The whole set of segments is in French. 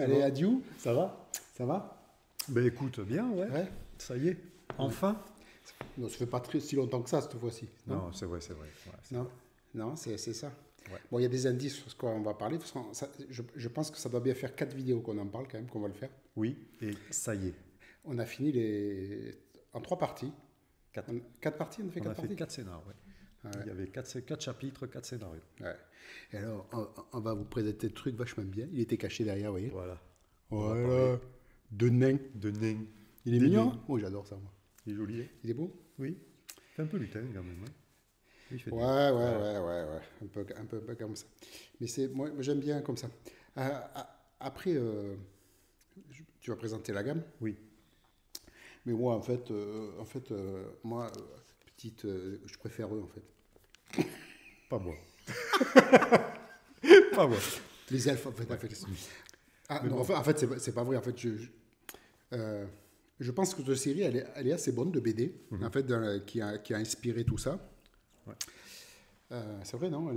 Allez, bon. adieu. Ça va? Ça va? Ben écoute, bien, ouais. Ouais. Ça y est, enfin. Non, ça fait pas si longtemps que ça, cette fois-ci. Non, c'est vrai, c'est vrai. Ouais, c'est Non, vrai. non, c'est ça. Ouais. Bon, il y a des indices sur ce qu'on va parler. Parce que je pense que ça doit bien faire 4 vidéos qu'on en parle quand même, qu'on va le faire. Oui, et ça y est. On a fini en 3 parties. 4 parties, on a fait 4 On a parties. fait 4 scénarios, ouais. Ouais. Il y avait 4 chapitres, 4 scénarios. Ouais. Et alors, on va vous présenter le truc vachement bien. Il était caché derrière, vous voyez. Voilà. On va Voilà. parler De nain. de nain. Il est Des mignon. nains. Hein. Oh, j'adore ça, moi. Il est joli, hein? Il est beau? Oui. Il fait un peu lutin quand même. Hein? Il fait Ouais. Un peu comme ça. Mais moi j'aime bien comme ça. Après, tu vas présenter la gamme. Oui. Mais moi, en fait, petite, je préfère eux, en fait. Pas moi. Pas moi. Les elfes, en fait. Mais Non, bon. en fait, c'est pas vrai. En fait, je pense que cette série, elle est assez bonne de BD, en fait, qui a inspiré tout ça. Ouais. C'est vrai, non?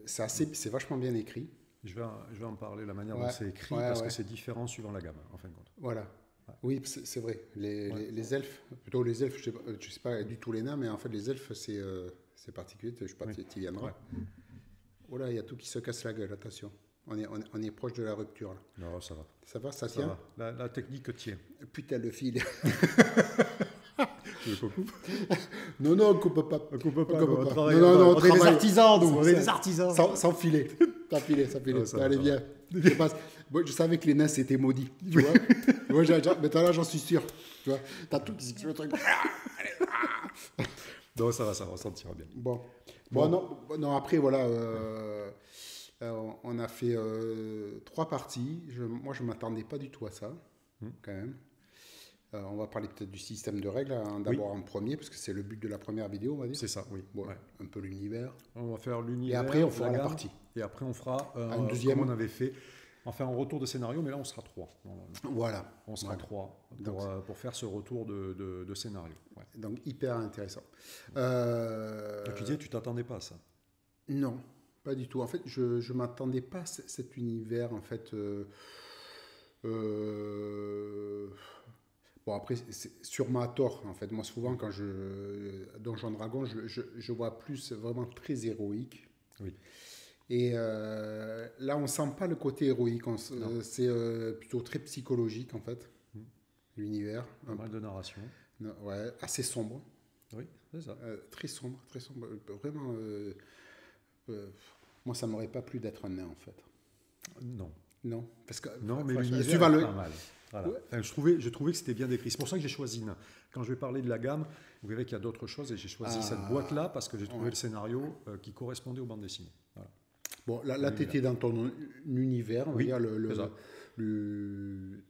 C'est vachement bien écrit. Je vais en parler, la manière Ouais. dont c'est écrit, Ouais, parce ouais. que c'est différent suivant la gamme, en fin de compte. Voilà. Ouais. Oui, c'est vrai. Les elfes, plutôt les elfes, je sais pas du tout les nains, mais en fait, les elfes, c'est particulier. Je sais pas, Oui. tu y viendras. Ouais. Oh là, il y a tout qui se casse la gueule, attention. On est proche de la rupture, là. Non, ça va. Ça va, ça Ça tient? va. La technique tient. Putain, le fil. Tu veux qu'on coupe? Non, on coupe pas. On coupe pas, On coupe on pas. travaille. Non, on On est des travaille. artisans, nous. On est Ça- des artisans. Sans filer. Sans filer. Ah, ça va, Allez, ça viens. Moi, je savais que les nains, c'était maudit. Tu vois? Moi, mais là, j'en suis sûr. Tu vois? T'as tout qui se le truc. Non, ça va, on s'en tire bien. Bon. Bon. Non, après, voilà. On a fait 3 parties. Moi, je ne m'attendais pas du tout à ça, quand même. On va parler peut-être du système de règles, hein, d'abord en premier, parce que c'est le but de la première vidéo, on va dire. C'est ça, oui. Bon, Ouais. un peu l'univers. On va faire Et l'univers. après, on fera la gamme, partie. Et après, on fera Une deuxième. comme on avait fait. Enfin, un retour de scénario, mais là, on sera 3. Voilà. On sera Voilà. 3 Donc, pour faire ce retour de scénario. Ouais. Donc, hyper intéressant. Tu disais, tu t'attendais pas à ça. Non, pas du tout. En fait, je ne m'attendais pas à cet univers, en fait. Bon, après, c'est sûrement à tort, en fait. Moi, souvent, quand Donjon Dragon, je vois plus vraiment très héroïque. Oui. Et là, on sent pas le côté héroïque. C'est plutôt très psychologique, en fait, l'univers. Pas mal de narration. Ouais, assez sombre. Oui, c'est ça. Très sombre, très sombre. Vraiment, moi, ça m'aurait pas plu d'être un nain, en fait. Non. Non, parce que Non, mais franchement, l'univers suivant est pas mal. Voilà. Ouais. Enfin, je trouvais que c'était bien décrit. C'est pour ça que j'ai choisi nain. Quand je vais parler de la gamme, vous verrez qu'il y a d'autres choses et j'ai choisi cette boîte-là parce que j'ai trouvé le scénario qui correspondait aux bandes dessinées. Voilà. Bon, là tu étais dans ton univers, on va Oui, dire,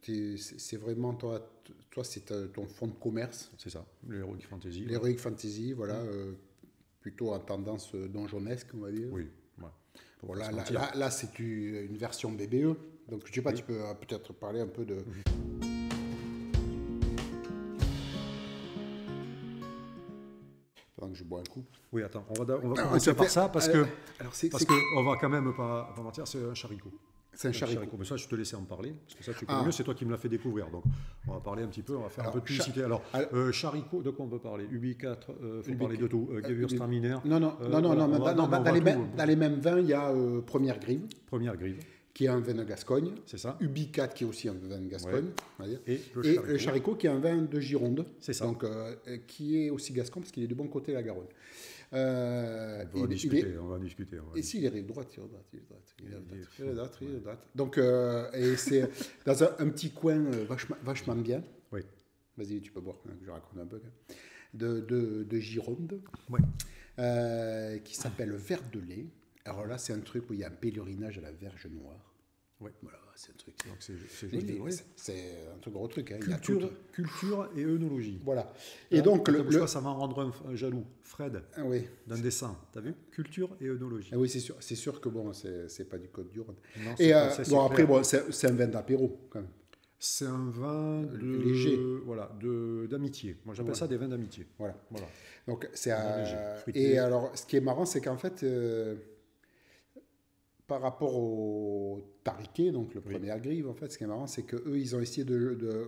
c'est ça. c'est vraiment toi c'est ton fonds de commerce, C'est ça, l'Heroic Fantasy. l'Heroic Fantasy, voilà, plutôt en tendance donjonesque, on va dire. Oui, ouais. Faut Bon, pas se là, mentir. là, c'est une version BBE, donc je sais pas, tu peux peut-être parler un peu de... Pendant que je bois un coup. Oui, attends, on va Ah, commencer ça par fait- ça parce alors, que alors, c'est on va quand même pas mentir, c'est un charicot. c'est un charicot. Mais ça, je te laissais en parler, parce que ça, tu connais Ah. mieux, c'est toi qui me l'as fait découvrir. Donc, on va parler un petit peu, on va faire Alors, un peu de publicité. Alors, alors- charicot, de quoi on peut parler Ubi4, faut Ubi- parler de tout. Gewürztraminer. Non, non, voilà, non, on même va- pas. non, mais on va tout- Dans les mêmes vins, il y a Première Grive, Première grive, qui est un vin de Gascogne, c'est ça. Ubi4, qui est aussi un vin de Gascogne, Ouais. on va dire. Et le Et charicot. le Charicot, qui est un vin de Gironde, C'est ça. donc, qui est aussi gascon, parce qu'il est du bon côté de la Garonne. On va discuter, on va discuter. Et s'il est rive droite, il est droite, il est droite, il est droite, Il est il est droite, il est droite. Donc, et c'est dans un petit coin vachement bien. Oui. Vas-y, tu peux boire, hein, que je raconte un peu. Hein. De Gironde, Ouais. qui s'appelle Verre de lait. Alors là, c'est un truc où il y a un pèlerinage à la Verge Noire. Ouais. Voilà, c'est un truc. Donc, c'est joli. Ouais. C'est un truc gros truc. Hein. Il y a tout. Culture et œnologie. Voilà. Et Hein, donc, comme ça, ça va en rendre un jaloux. Fred, Ah oui. d'un dessin, t'as vu? Culture et œnologie. Ah oui, c'est sûr que bon, c'est pas du Côte du Rhône. Non, Et pas- ça, c'est bon, après, clair. bon, c'est un vin d'apéro quand même. C'est un vin léger. Voilà, d'amitié. Moi, j'appelle ça des vins d'amitié. Voilà. Voilà. Donc c'est Vin léger, fruité. et alors, ce qui est marrant, c'est qu'en fait, par rapport au Tariquet, donc le premier Agrive, en fait, ce qui est marrant, c'est qu'eux, ils ont essayé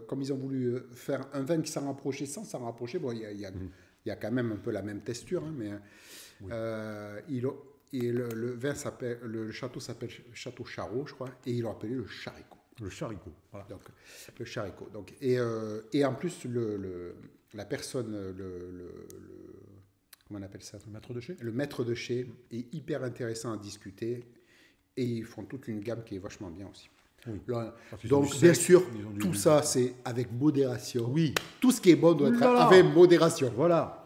comme ils ont voulu faire un vin qui s'en rapprochait sans s'en rapprocher, bon, il y a quand même un peu la même texture, hein, mais et le vin s'appelle, le château s'appelle Château Charot, je crois, et ils l'ont appelé le Charicot. Le Charicot, voilà. Donc, le Charicot. Donc, et en plus, la personne, comment on appelle ça? Le maître de chez. Le maître de chez est hyper intéressant à discuter. Et ils font toute une gamme qui est vachement bien aussi. Oui. Là, donc, bien sûr, tout ça, c'est avec modération. Oui. Tout ce qui est bon doit être avec modération. Voilà.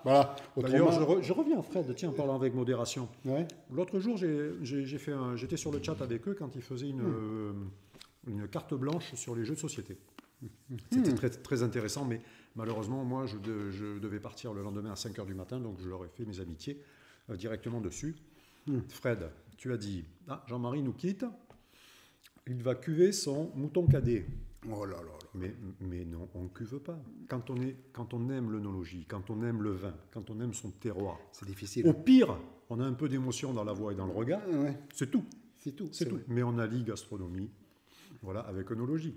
Autrement... D'ailleurs, je reviens, Fred, tiens, en parlant avec modération. Ouais. L'autre jour, j'étais sur le chat avec eux quand ils faisaient une carte blanche sur les jeux de société. C'était très, très intéressant, mais malheureusement, moi, je devais partir le lendemain à 5h du matin, donc je leur ai fait mes amitiés directement dessus. Fred, tu as dit, Jean-Marie nous quitte, il va cuver son mouton cadet. Oh là là là. Mais non, on ne cuve pas. Quand on aime l'œnologie, quand on aime le vin, quand on aime son terroir, c'est difficile. Au pire, on a un peu d'émotion dans la voix et dans le regard. Ouais. C'est tout. C'est tout. C'est tout. Mais on allie gastronomie, voilà, avec œnologie.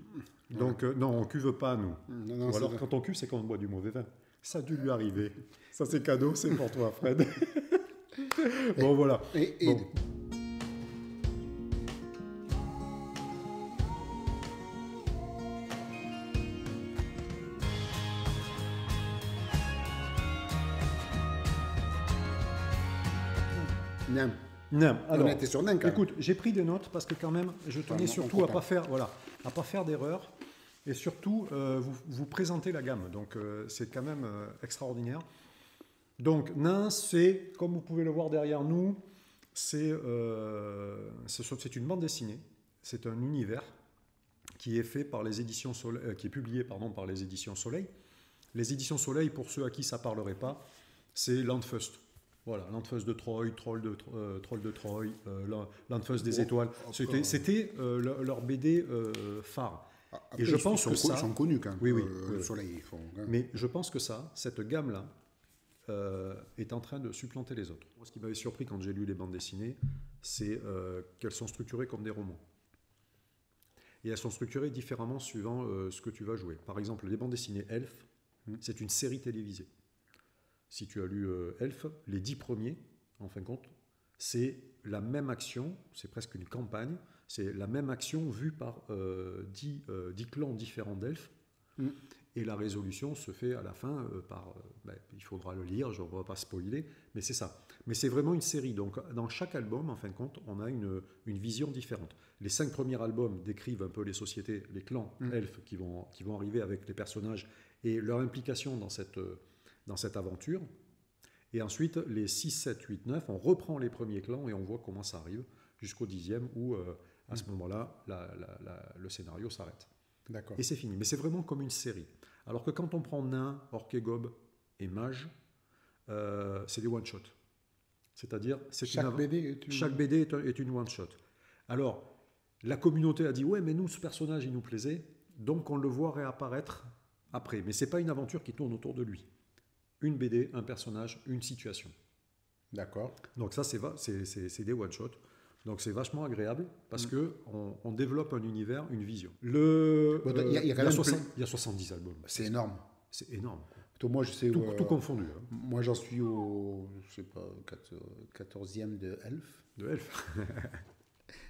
Donc non, on ne cuve pas, nous. Non, ou alors, quand on cuve, c'est quand on boit du mauvais vin. Ça a dû lui arriver. Ça, c'est cadeau, c'est pour toi, Fred. Bon, voilà. Bon. Non. Alors, on était sur Nain, écoute, j'ai pris des notes parce que quand même, je tenais surtout à pas faire d'erreur et surtout vous présenter la gamme. Donc c'est quand même extraordinaire. Donc Nain, c'est, comme vous pouvez le voir derrière nous, c'est une bande dessinée, c'est un univers qui est fait par les éditions Soleil, qui est publié par les éditions Soleil. Les éditions Soleil, pour ceux à qui ça parlerait pas, c'est Landfust. Voilà, Landfust de Troy, Troll de Troy, Landfust des étoiles. C'était leur BD phare. Après, et je pense que ça, ils sont connus quand même. Oui. Le Soleil, ils font. Mais je pense que cette gamme-là, est en train de supplanter les autres. Ce qui m'avait surpris quand j'ai lu les bandes dessinées, c'est qu'elles sont structurées comme des romans. Et elles sont structurées différemment suivant ce que tu vas jouer. Par exemple, les bandes dessinées Elf, c'est une série télévisée. Si tu as lu Elf, les 10 premiers, en fin de compte, c'est la même action, c'est presque une campagne, c'est la même action vue par 10 clans différents d'elfes. Et la résolution se fait à la fin il faudra le lire, je ne vais pas spoiler, mais c'est ça. Mais c'est vraiment une série. Donc, dans chaque album, en fin de compte, on a une vision différente. Les 5 premiers albums décrivent un peu les sociétés, les clans elfes qui vont arriver avec les personnages et leur implication dans cette aventure. Et ensuite, les 6, 7, 8, 9, on reprend les premiers clans et on voit comment ça arrive jusqu'au 10e où, à ce moment-là, le scénario s'arrête. D'accord. Et c'est fini. Mais c'est vraiment comme une série. Alors que quand on prend Nain, Orc et Gob et Mage, c'est des one-shots. C'est-à-dire, chaque BD est une one-shot. Alors, la communauté a dit, ouais, mais nous, ce personnage, il nous plaisait, donc on le voit réapparaître après. Mais ce n'est pas une aventure qui tourne autour de lui. Une BD, un personnage, une situation. D'accord. Donc ça, c'est des one-shots. Donc c'est vachement agréable parce qu'on développe un univers, une vision. Il y a 70 albums. C'est énorme. C'est énorme. Moi, je sais tout confondu. Hein. Moi, j'en suis au 14e de Elf. De Elf.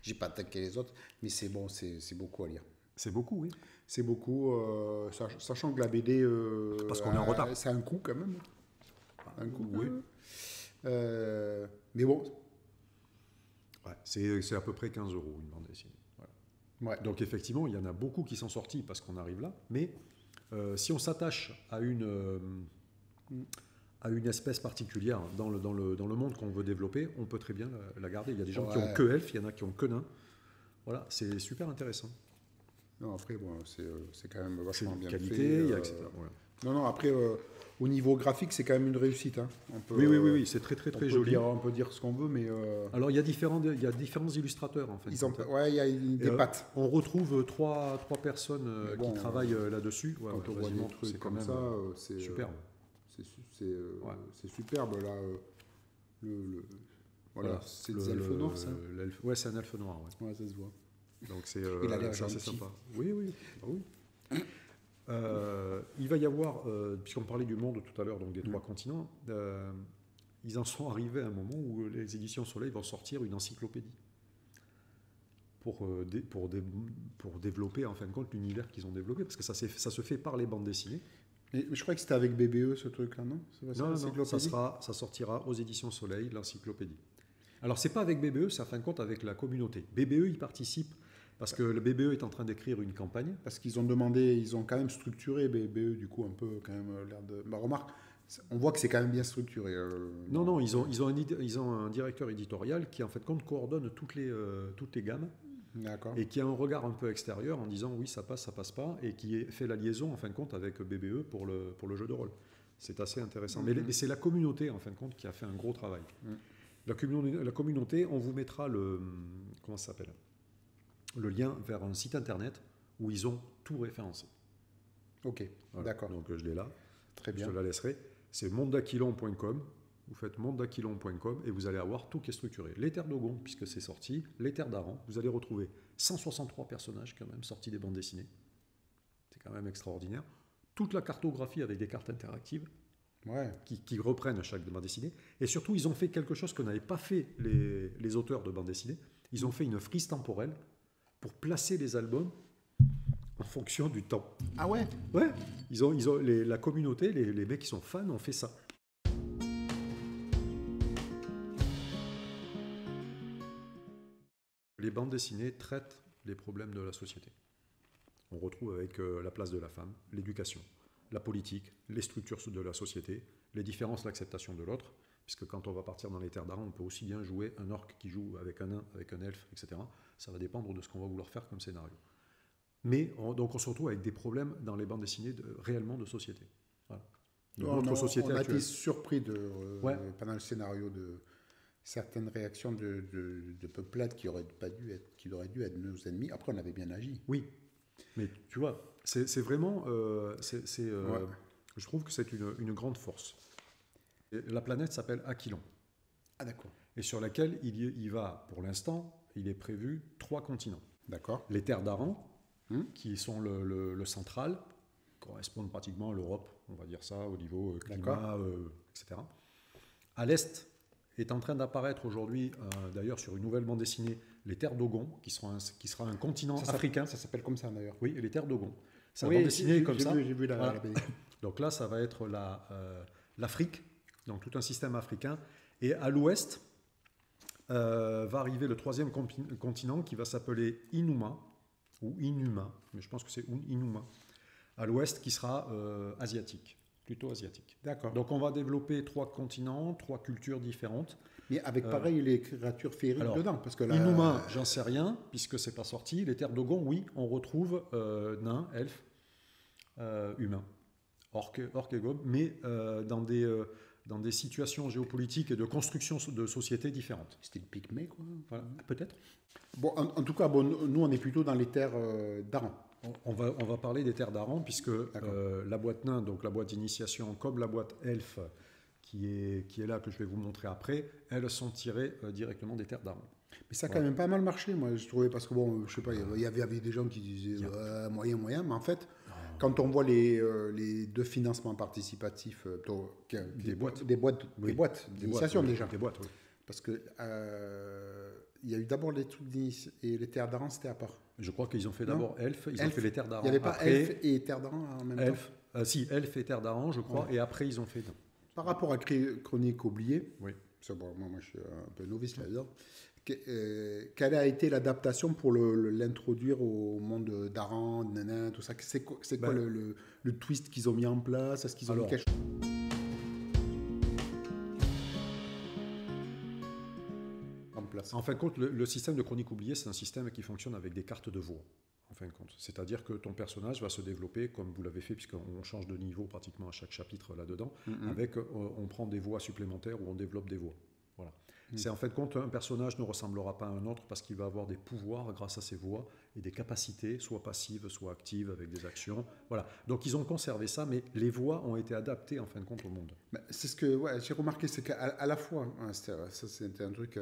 J'ai pas attaqué les autres, mais c'est bon, c'est beaucoup à lire. C'est beaucoup, oui. C'est beaucoup, sachant que la BD... parce qu'on est en retard. C'est un coût quand même. Un coût, oui. Mais bon... Ouais, c'est à peu près 15 € une bande dessinée. Voilà. Ouais. Donc effectivement, il y en a beaucoup qui sont sortis parce qu'on arrive là. Mais si on s'attache à une espèce particulière dans le monde qu'on veut développer, on peut très bien la garder. Il y a des gens qui ont que elfes, il y en a qui ont que nains. Voilà, c'est super intéressant. Non, après, bon, c'est quand même vachement bien qualité, fait. etc. Voilà. Non, après, au niveau graphique, c'est quand même une réussite. Hein. Oui, c'est très joli. On peut dire ce qu'on veut, mais... Alors, il y a différents illustrateurs, en fait. Il y a des pattes. On retrouve trois personnes qui travaillent là-dessus. Ouais, quand on voit des trucs comme ça, c'est superbe. C'est superbe, là. Voilà, c'est des elfes noirs, ça. Ouais, c'est un elfe noir. Ouais. Ouais, ça se voit. Donc c'est Il a l'air assez gentil. sympa. Oui, oui. Ah oui. Il va y avoir, puisqu'on parlait du monde tout à l'heure, donc des 3 continents, ils en sont arrivés à un moment où les éditions Soleil vont sortir une encyclopédie pour développer en fin de compte l'univers qu'ils ont développé, parce que ça se fait par les bandes dessinées. Mais je crois que c'était avec BBE ce truc-là, non? Non, ça sortira aux éditions Soleil, l'encyclopédie. Alors c'est pas avec BBE, c'est en fin de compte avec la communauté. BBE y participe parce que le BBE est en train d'écrire une campagne. Parce qu'ils ont demandé, ils ont quand même structuré BBE, du coup, un peu quand même l'air de... Bah, remarque, on voit que c'est quand même bien structuré. Non, ils ont un directeur éditorial qui en fait compte coordonne toutes les gammes. D'accord. Et qui a un regard un peu extérieur en disant oui ça passe pas, et qui fait la liaison en fin de compte avec BBE pour le jeu de rôle. C'est assez intéressant. Mais c'est la communauté en fin de compte qui a fait un gros travail. La communauté, on vous mettra comment ça s'appelle, le lien vers un site internet où ils ont tout référencé. Ok, voilà. D'accord. Donc je l'ai là. Très bien. Je te la laisserai. C'est mondaquilon.com. Vous faites mondaquilon.com et vous allez avoir tout qui est structuré. Les terres d'Ogon, puisque c'est sorti, les terres d'Aran, vous allez retrouver 163 personnages quand même sortis des bandes dessinées. C'est quand même extraordinaire. Toute la cartographie avec des cartes interactives qui reprennent chaque bande dessinée. Et surtout, ils ont fait quelque chose que n'avaient pas fait les auteurs de bandes dessinées. Ils ont fait une frise temporelle pour placer les albums en fonction du temps. Ah ouais? Ouais. La communauté, les mecs qui sont fans ont fait ça. Les bandes dessinées traitent les problèmes de la société. On retrouve avec la place de la femme, l'éducation, la politique, les structures de la société, les différences, l'acceptation de l'autre, puisque quand on va partir dans les terres d'Aran, on peut aussi bien jouer un orc qui joue avec un nain, avec un elfe, etc. Ça va dépendre de ce qu'on va vouloir faire comme scénario. Mais donc on se retrouve avec des problèmes dans les bandes dessinées réellement de société. Voilà. On a été surpris pendant le scénario de certaines réactions de peuplades qui auraient dû être nos ennemis. Après, on avait bien agi. Oui, mais tu vois, c'est vraiment... Je trouve que c'est une grande force. Et la planète s'appelle Aquilon. Ah d'accord. Et sur laquelle il va, pour l'instant, il est prévu 3 continents. D'accord. Les terres d'Aran, qui sont le central, correspondent pratiquement à l'Europe, on va dire ça, au niveau climat, etc. À l'est est en train d'apparaître aujourd'hui, d'ailleurs sur une nouvelle bande dessinée, les terres d'Ogon, qui sera un continent africain. Ça s'appelle comme ça d'ailleurs. Oui, les terres d'Ogon. C'est une bande dessinée comme ça. J'ai vu la BD. Donc là, ça va être l'Afrique, donc tout un système africain. Et à l'ouest va arriver le 3e continent qui va s'appeler Inuma, ou Inuma, mais je pense que c'est Inuma, à l'ouest, qui sera asiatique. Plutôt asiatique. D'accord. Donc on va développer 3 continents, 3 cultures différentes. Mais avec pareil les créatures féeriques dedans, parce que Inuma, j'en sais rien, puisque c'est pas sorti. Les terres d'Ogon, oui, on retrouve nains, elfes, humains, orques et gobes, mais dans des situations géopolitiques et de construction de sociétés différentes. C'était le Pygmée, quoi. Voilà, peut-être. Bon, en tout cas, nous on est plutôt dans les terres d'Aran. On va parler des terres d'Aran, puisque la boîte nain, donc la boîte d'initiation, comme la boîte elfe, qui est là, que je vais vous montrer après, elles sont tirées directement des terres d'Aran. Mais ça a quand même pas mal marché, moi, je trouvais, parce que bon, je sais pas, il y avait des gens qui disaient moyen, mais en fait, quand on voit les 2 financements participatifs, des boîtes d'initiation déjà. Des boîtes, oui. Parce que il y a eu d'abord les trucs et les terres d'Aran, c'était à part. Je crois qu'ils ont fait d'abord Elf, ils ont fait les terres d'Aran. Il n'y avait pas Elf et terres d'Aran en même temps. Si, Elf et terres d'Aran, je crois, et après ils ont fait... Par rapport à Chronique oubliée, oui. Bon, moi je suis un peu novice là-dedans, quelle a été l'adaptation pour l'introduire au monde d'Aran, de Nanin, tout ça? C'est quoi le twist qu'ils ont mis en place? Est-ce qu'ils ont mis quelque chose? En fin de compte, le système de Chronique oubliée, c'est un système qui fonctionne avec des cartes de voix. En fin de compte, c'est-à-dire que ton personnage va se développer comme vous l'avez fait, puisqu'on change de niveau pratiquement à chaque chapitre là-dedans. On prend des voix supplémentaires ou on développe des voix. Voilà. C'est en fait compte, un personnage ne ressemblera pas à un autre parce qu'il va avoir des pouvoirs grâce à ses voix et des capacités, soit passives, soit actives, avec des actions. Voilà. Donc ils ont conservé ça, mais les voix ont été adaptées en fin de compte au monde. C'est ce que j'ai remarqué, c'est qu'à la fois, hein, ça c'était un truc,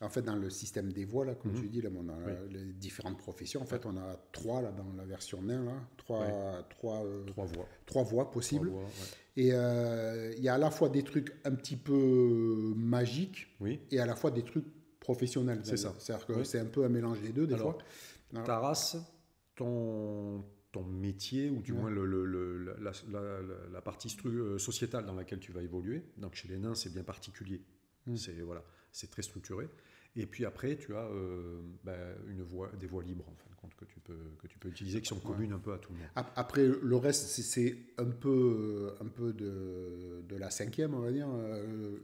en fait dans le système des voix, là, comme tu dis, là, on a les différentes professions, en fait on a 3 là, dans la version nain, là, 3 voix. 3 voix possibles. 3 voix, Et il y a à la fois des trucs un petit peu magiques et à la fois des trucs professionnels. C'est ça. C'est-à-dire que c'est un peu un mélange des deux, des Alors, fois. Ta race, ton métier, ou du moins la partie sociétale dans laquelle tu vas évoluer. Donc chez les nains, c'est bien particulier. C'est très structuré. Et puis après, tu as des voies libres, en fin de compte, que tu peux utiliser, qui sont communes un peu à tout le monde. Après, le reste, c'est un peu de la 5e, on va dire.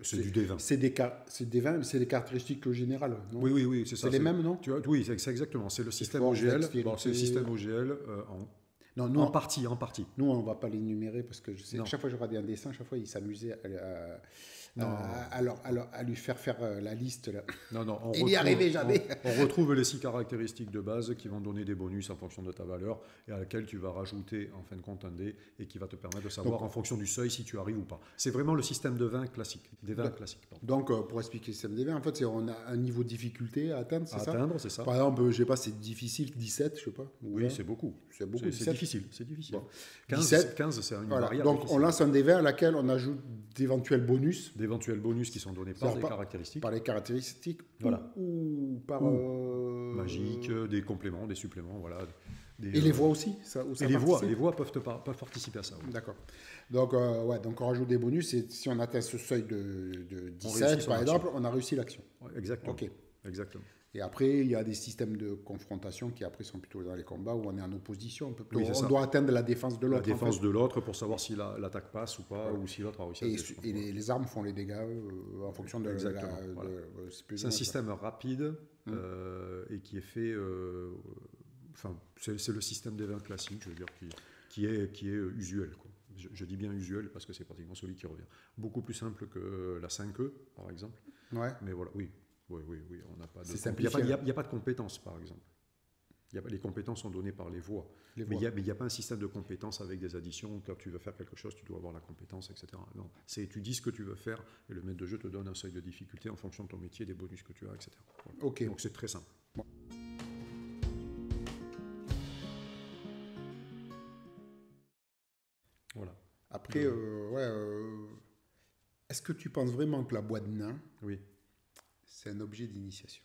C'est du D20. C'est des D20, mais c'est des caractéristiques générales, non? Oui, c'est ça. C'est les mêmes, non? Oui, c'est exactement. C'est le système OGL. C'est le système OGL en partie. Nous, on ne va pas les numérer parce que chaque fois que je regardais un dessin, chaque fois, il s'amusait à lui faire la liste. Là. Il n'y arrivait jamais. On retrouve les 6 caractéristiques de base qui vont donner des bonus en fonction de ta valeur et à laquelle tu vas rajouter en fin de compte un dé et qui va te permettre de savoir en fonction du seuil si tu arrives ou pas. C'est vraiment le système de 20 classique, des 20 classiques. Donc, pour expliquer le système des 20, en fait, on a un niveau de difficulté à atteindre, c'est ça? C'est ça. Par exemple, je ne sais pas, c'est difficile, 17, je ne sais pas. Oui, c'est beaucoup. C'est beaucoup. C'est difficile. Bon. 15, c'est une variable. Donc, difficile. on lance un dé 20 à laquelle on ajoute d'éventuels bonus. D'éventuels bonus qui sont donnés par les caractéristiques. Par les caractéristiques. Voilà. Ou par... magique, des compléments, des suppléments, voilà. Et les voix aussi les voix peuvent participer à ça. Oui. D'accord. Donc, donc on rajoute des bonus et si on atteint ce seuil de 17, par exemple, on a réussi l'action. Ouais, exactement. Ok. Exactement. Et après, il y a des systèmes de confrontation qui après sont plutôt dans les combats où on est en opposition. On doit atteindre la défense de l'autre. La défense de l'autre pour savoir si l'attaque passe ou pas, ou si l'autre a réussi à se défendre. Et les armes font les dégâts en fonction de c'est un système rapide et qui est fait... c'est le système des 20 classiques, je veux dire, qui est usuel, quoi. Je dis bien usuel parce que c'est pratiquement celui qui revient. Beaucoup plus simple que la 5E, par exemple. Ouais. Mais voilà, oui, on n'a pas de... Il n'y a pas de compétences, par exemple. Les compétences sont données par les voix. Mais il n'y a pas un système de compétences avec des additions. Quand tu veux faire quelque chose, tu dois avoir la compétence, etc. Non, tu dis ce que tu veux faire et le maître de jeu te donne un seuil de difficulté en fonction de ton métier, des bonus que tu as, etc. Voilà. Okay. Donc c'est très simple. Bon. Voilà. Après, est-ce que tu penses vraiment que la boîte de nain, c'est un objet d'initiation?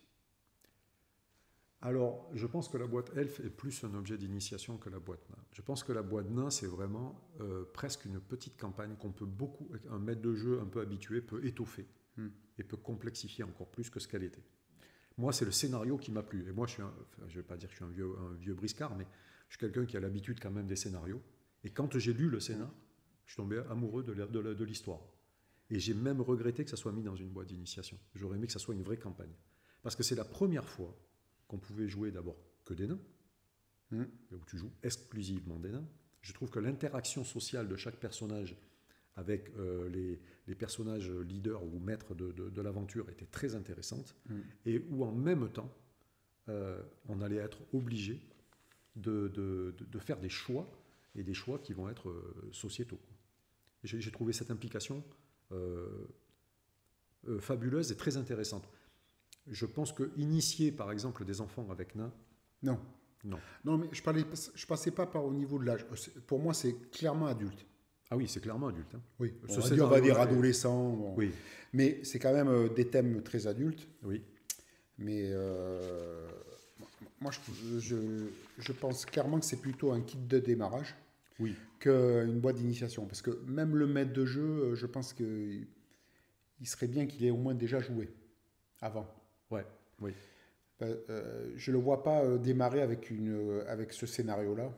Alors, je pense que la boîte elfe est plus un objet d'initiation que la boîte nain. Je pense que la boîte nain, c'est vraiment presque une petite campagne un maître de jeu un peu habitué peut étoffer et peut complexifier encore plus que ce qu'elle était. Moi, c'est le scénario qui m'a plu. Et moi, je ne vais pas dire que je suis un vieux briscard, mais je suis quelqu'un qui a l'habitude quand même des scénarios. Et quand j'ai lu le scénar, je suis tombé amoureux de l'histoire. Et j'ai même regretté que ça soit mis dans une boîte d'initiation. J'aurais aimé que ça soit une vraie campagne. Parce que c'est la première fois qu'on pouvait jouer d'abord que des nains, où tu joues exclusivement des nains. Je trouve que l'interaction sociale de chaque personnage avec les personnages leaders ou maîtres de l'aventure était très intéressante, et où en même temps, on allait être obligé de faire des choix, et des choix qui vont être sociétaux. J'ai trouvé cette implication fabuleuse et très intéressante. Je pense que initier, par exemple, des enfants avec nains... Non, mais je passais pas par au niveau de l'âge. Pour moi, c'est clairement adulte. Ah oui, c'est clairement adulte. Hein. Oui, on va dire adolescent. Bon. Oui. Mais c'est quand même des thèmes très adultes. Oui. Mais moi, je pense clairement que c'est plutôt un kit de démarrage qu'une boîte d'initiation. Parce que même le maître de jeu, je pense qu'il serait bien qu'il ait au moins déjà joué avant. Ouais, oui. Je ne le vois pas démarrer avec ce scénario-là.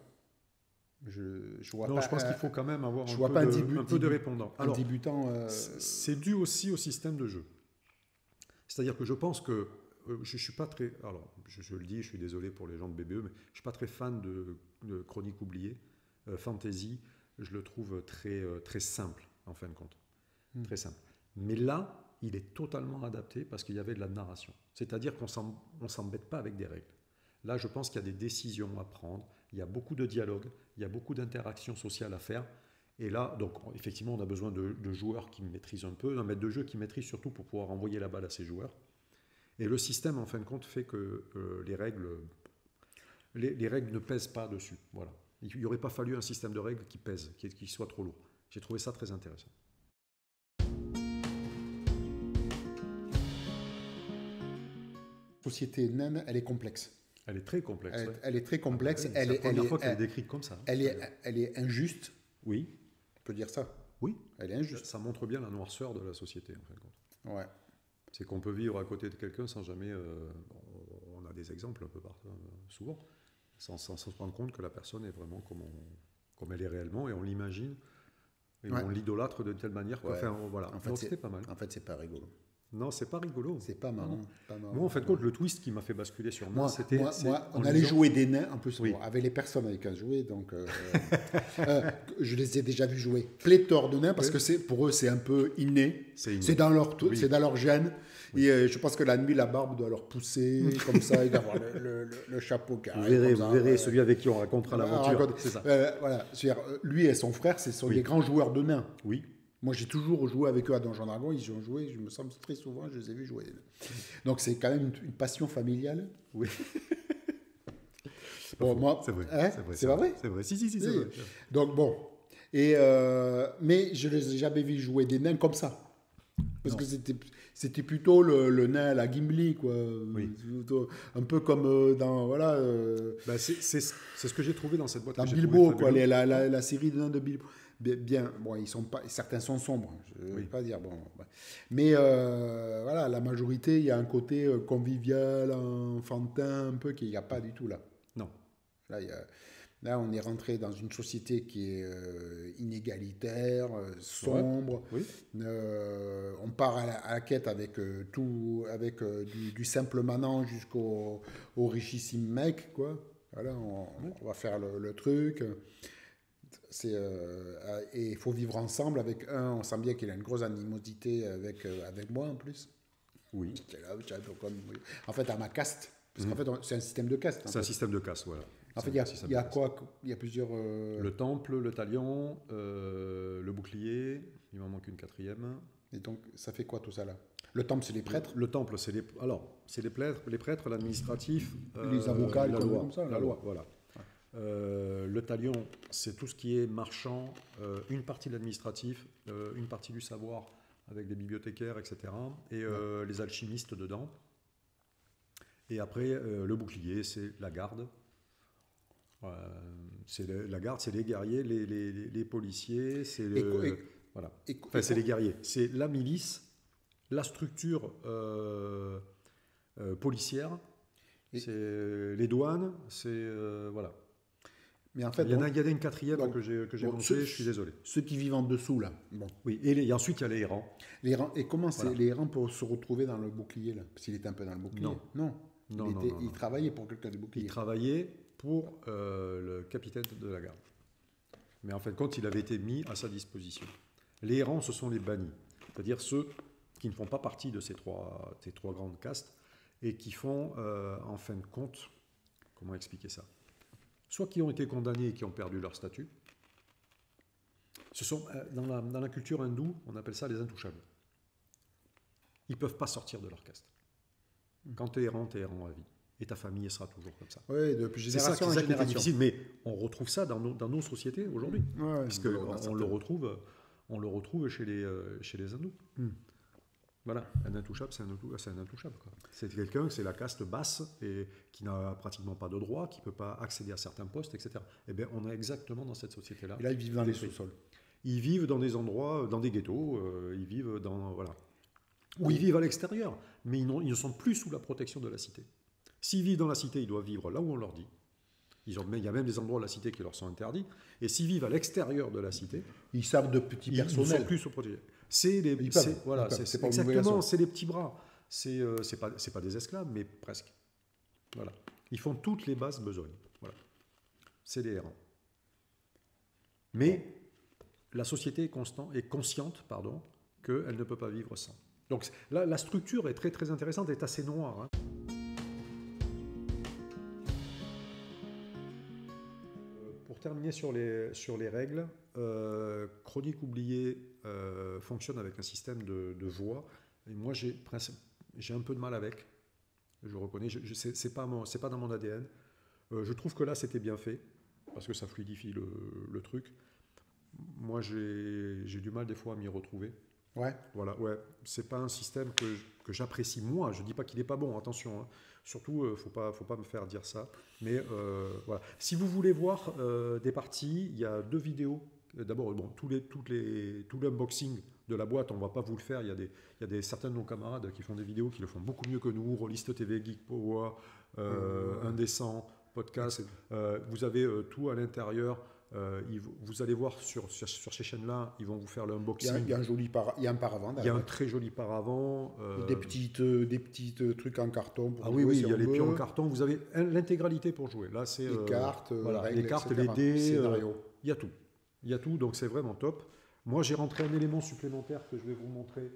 Je pense qu'il faut quand même avoir un peu de répondant. Alors, un débutant... C'est dû aussi au système de jeu. C'est-à-dire que je pense que je ne suis pas très... Alors, je le dis, je suis désolé pour les gens de BBE, mais je ne suis pas très fan de Chroniques oubliées. Fantasy, je le trouve très, très simple, en fin de compte. Très simple. Mais là, il est totalement adapté parce qu'il y avait de la narration. C'est-à-dire qu'on ne s'embête pas avec des règles. Là, je pense qu'il y a des décisions à prendre, il y a beaucoup de dialogue, il y a beaucoup d'interactions sociales à faire. Et là, donc, effectivement, on a besoin de joueurs qui maîtrisent un peu, d'un maître de jeu qui maîtrise surtout pour pouvoir envoyer la balle à ses joueurs. Et le système, en fin de compte, fait que les règles ne pèsent pas dessus. Voilà. Il n'y aurait pas fallu un système de règles qui pèse, qui soit trop lourd. J'ai trouvé ça très intéressant. Société naine, elle est complexe. Elle est très complexe. Elle est très complexe. C'est la première fois qu'elle est décrite comme ça. Elle est injuste. Oui. On peut dire ça. Oui. Elle est injuste. Ça montre bien la noirceur de la société, en fin de compte. Ouais. C'est qu'on peut vivre à côté de quelqu'un sans jamais... on a des exemples un peu partout, souvent, sans se rendre compte que la personne est vraiment comme elle est réellement, et on l'imagine, et on l'idolâtre de telle manière. Ouais. Enfin, voilà. En fait, donc c'était pas mal. En fait, c'est pas rigolo. Non, c'est pas rigolo. C'est pas marrant. Moi, en fait, le twist qui m'a fait basculer sur moi, c'était... on allait jouer des nains, en plus, oui. avec les personnes avec qui on jouait, donc je les ai déjà vus jouer pléthore de nains, parce que pour eux, c'est un peu inné. C'est dans leur gène. Oui. Et je pense que la nuit, la barbe doit leur pousser, comme ça, et d'avoir le chapeau carré. Vous verrez celui avec qui on racontera l'aventure. C'est ça. Voilà. Lui et son frère, ce sont des grands joueurs de nains. Oui. Moi, j'ai toujours joué avec eux à Donjons Dragons. Ils ont joué, je me semble très souvent, je les ai vus jouer. Donc, c'est quand même une passion familiale. Oui. Bon, moi, c'est vrai. Hein, c'est pas vrai. C'est vrai. Si, c'est vrai. Donc, bon. Mais je ne les ai jamais vus jouer des nains comme ça. Parce que c'était plutôt le nain à la Gimli, quoi. Oui. Un peu comme dans... Voilà, c'est ce que j'ai trouvé dans cette boîte. Dans Bilbo, quoi, la série de nains de Bilbo. Bien, bon, certains sont sombres, je ne vais pas dire. Bon, mais voilà, la majorité, il y a un côté convivial, enfantin, un peu, qu'il n'y a pas du tout là. Non. Là, on est rentré dans une société qui est inégalitaire, sombre. Oui. On part à la quête avec du simple manant jusqu'au richissime mec, quoi. Voilà, on va faire le truc. Et il faut vivre ensemble avec on sent bien qu'il a une grosse animosité avec moi en plus. Oui. En fait, à ma caste, parce qu'en fait, c'est un système de caste. C'est un système de caste, voilà. En fait, il y a quoi? Il y a plusieurs... Le temple, le talion, le bouclier, il m'en manque une quatrième. Et donc, ça fait quoi tout ça là? Le temple, c'est les prêtres? Le temple, c'est les prêtres, l'administratif, les avocats, la loi, comme ça, la loi, voilà. Le talion, c'est tout ce qui est marchand, une partie de l'administratif, une partie du savoir avec des bibliothécaires, etc. Et les alchimistes dedans. Et après, le bouclier, c'est la garde. La garde, c'est les guerriers, les policiers, c'est voilà. Enfin, c'est les guerriers. C'est la milice, la structure policière, c'est les douanes, c'est voilà. Mais en fait, il y en a une quatrième que j'ai manqué, je suis désolé. Ceux qui vivent en dessous, là. Bon. Oui, et ensuite, il y a les errants. Et comment c'est les errants pour se retrouver dans le bouclier, là? Parce qu'il était un peu dans le bouclier. Non. Il travaillait pour quelqu'un du bouclier. Il travaillait pour le capitaine de la garde. Mais en fin de compte, il avait été mis à sa disposition. Les errants, ce sont les bannis. C'est-à-dire ceux qui ne font pas partie de ces trois grandes castes et qui font, en fin de compte, comment expliquer ça? Soit qui ont été condamnés et qui ont perdu leur statut. Ce sont, dans la culture hindoue, on appelle ça les intouchables. Ils ne peuvent pas sortir de leur caste. Quand tu es errant à vie. Et ta famille sera toujours comme ça. Oui, depuis génération en génération. génération. Difficile, mais on retrouve ça dans nos sociétés aujourd'hui. Ouais, puisque on le retrouve chez les hindous. Voilà, un intouchable, c'est un intouchable. C'est quelqu'un, c'est la caste basse et qui n'a pratiquement pas de droit, qui ne peut pas accéder à certains postes, etc. Eh bien, on est exactement dans cette société-là. Et là, ils vivent dans les sous-sols. Ils vivent dans des endroits, dans des ghettos, ils vivent dans... Voilà. Ou ils vivent à l'extérieur, mais ils ne sont plus sous la protection de la cité. S'ils vivent dans la cité, ils doivent vivre là où on leur dit. Il y a même des endroits de la cité qui leur sont interdits. Et s'ils vivent à l'extérieur de la cité... Ils servent de petits personnels. Ils ne sont plus sous protection. C'est les petits bras. C'est pas des esclaves, mais presque. Voilà. Ils font toutes les basses besognes. Voilà. C'est des errants. Mais la société est consciente qu'elle ne peut pas vivre sans. Donc là, la structure est très très intéressante, est assez noire. Hein. Pour terminer sur les règles, Chronique oubliée fonctionne avec un système de voix. Et moi, j'ai un peu de mal avec. Je reconnais, c'est pas dans mon ADN. Je trouve que là, c'était bien fait, parce que ça fluidifie le truc. Moi, j'ai du mal des fois à m'y retrouver. Ouais. Voilà, ouais. C'est pas un système que j'apprécie. Moi, je dis pas qu'il est pas bon, attention. Hein. Surtout, faut pas me faire dire ça. Mais voilà. Si vous voulez voir des parties, il y a 2 vidéos. D'abord, bon, tout l'unboxing de la boîte, on va pas vous le faire. Il y a certains de nos camarades qui font des vidéos qui le font beaucoup mieux que nous. Rollist TV, Geek Power, Indécent, Podcast. Vous avez tout à l'intérieur. Vous allez voir sur ces chaînes-là, ils vont vous faire l'unboxing. Il y a un paravent. Il y a un très joli paravent. Des petites trucs en carton. Pour oui, il y a les pions en carton. Vous avez l'intégralité pour jouer. Là, c'est les cartes, les cartes, les dés. Il y a tout. Il y a tout, donc c'est vraiment top. Moi, j'ai rentré un élément supplémentaire que je vais vous montrer.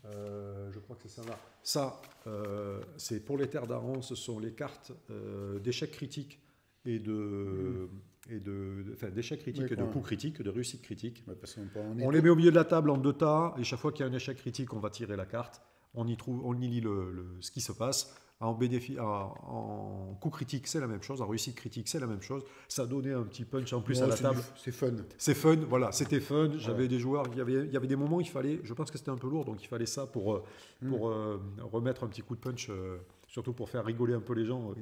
Je crois que c'est ça là. Ça, c'est pour les terres d'Aran. Ce sont les cartes d'échecs critiques et d'échecs critiques et de coups critiques, de réussite critique. On les met au milieu de la table en 2 tas, et chaque fois qu'il y a un échec critique, on va tirer la carte. On y lit ce qui se passe. En coup critique, c'est la même chose. En réussite critique, c'est la même chose. Ça donnait un petit punch en plus à la table. C'est fun. C'est fun, voilà, c'était fun. J'avais des joueurs, il y avait des moments où il fallait, je pense que c'était un peu lourd, donc il fallait ça pour remettre un petit coup de punch, surtout pour faire rigoler un peu les gens.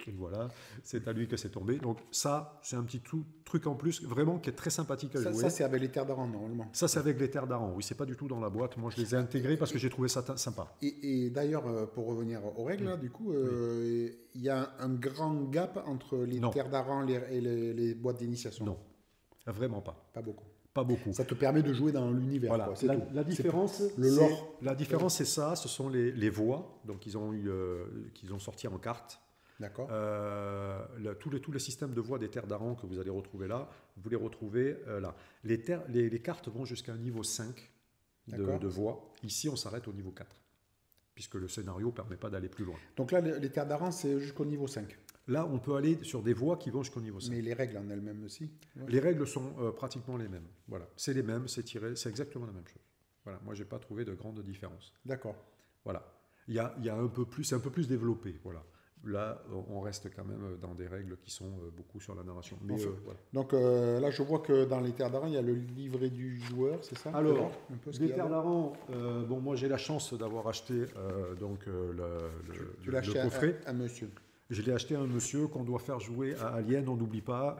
Et voilà, c'est à lui que c'est tombé. Donc ça, c'est un petit truc en plus, vraiment, qui est très sympathique à jouer. Ça, c'est avec les terres d'Aran, normalement. Ça, c'est avec les terres d'Aran. Oui, c'est pas du tout dans la boîte. Moi, je les ai intégrés parce que j'ai trouvé ça sympa. Et d'ailleurs, pour revenir aux règles, là, du coup, il y a un grand gap entre les terres d'Aran et les boîtes d'initiation. Non, vraiment pas. Pas beaucoup. Pas beaucoup. Ça te permet de jouer dans l'univers. Voilà. La différence, la différence, c'est ça. Ce sont les voix. Donc, qu'ils ont sorti en carte. D'accord. Tous les systèmes de voix des terres d'Aran que vous allez retrouver là, vous les retrouvez là. Les cartes vont jusqu'à un niveau 5 de voix. Ici, on s'arrête au niveau 4, puisque le scénario ne permet pas d'aller plus loin. Donc là, les terres d'Aran, c'est jusqu'au niveau 5. Là, on peut aller sur des voies qui vont jusqu'au niveau 5. Mais les règles en elles-mêmes aussi. Ouais. Les règles sont pratiquement les mêmes. Voilà. C'est les mêmes, c'est tiré, c'est exactement la même chose. Voilà. Moi, je n'ai pas trouvé de grande différence. D'accord. Voilà. Il y a un peu plus, c'est un peu plus développé. Voilà. Là, on reste quand même dans des règles qui sont beaucoup sur la narration. Mais, voilà. Donc là, je vois que dans les terres d'Aran, il y a le livret du joueur, c'est ça? Alors, les terres d'Aran, moi j'ai la chance d'avoir acheté tu l'as acheté coffret. À monsieur. Je l'ai acheté à un monsieur qu'on doit faire jouer à Alien, on n'oublie pas,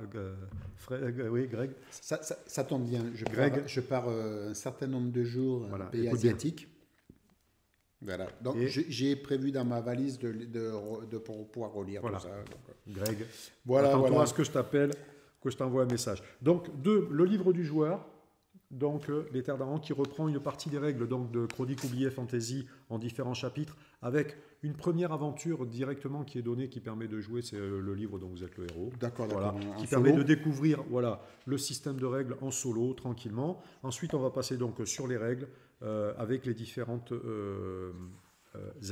oui, Greg. Ça tombe bien, je pars un certain nombre de jours voilà. pays asiatiques. Voilà. Donc j'ai prévu dans ma valise de pour pouvoir relire tout ça. Donc, Greg, attends-toi à ce que je t'appelle, que je t'envoie un message. Donc, le livre du joueur, donc les terres d'Aran, qui reprend une partie des règles donc, de Chronique oubliée Fantasy en différents chapitres, avec une première aventure directement qui est donnée, qui permet de jouer, c'est le livre dont vous êtes le héros. D'accord. Qui permet de découvrir le système de règles en solo, tranquillement. Ensuite, on va passer donc sur les règles, avec les différentes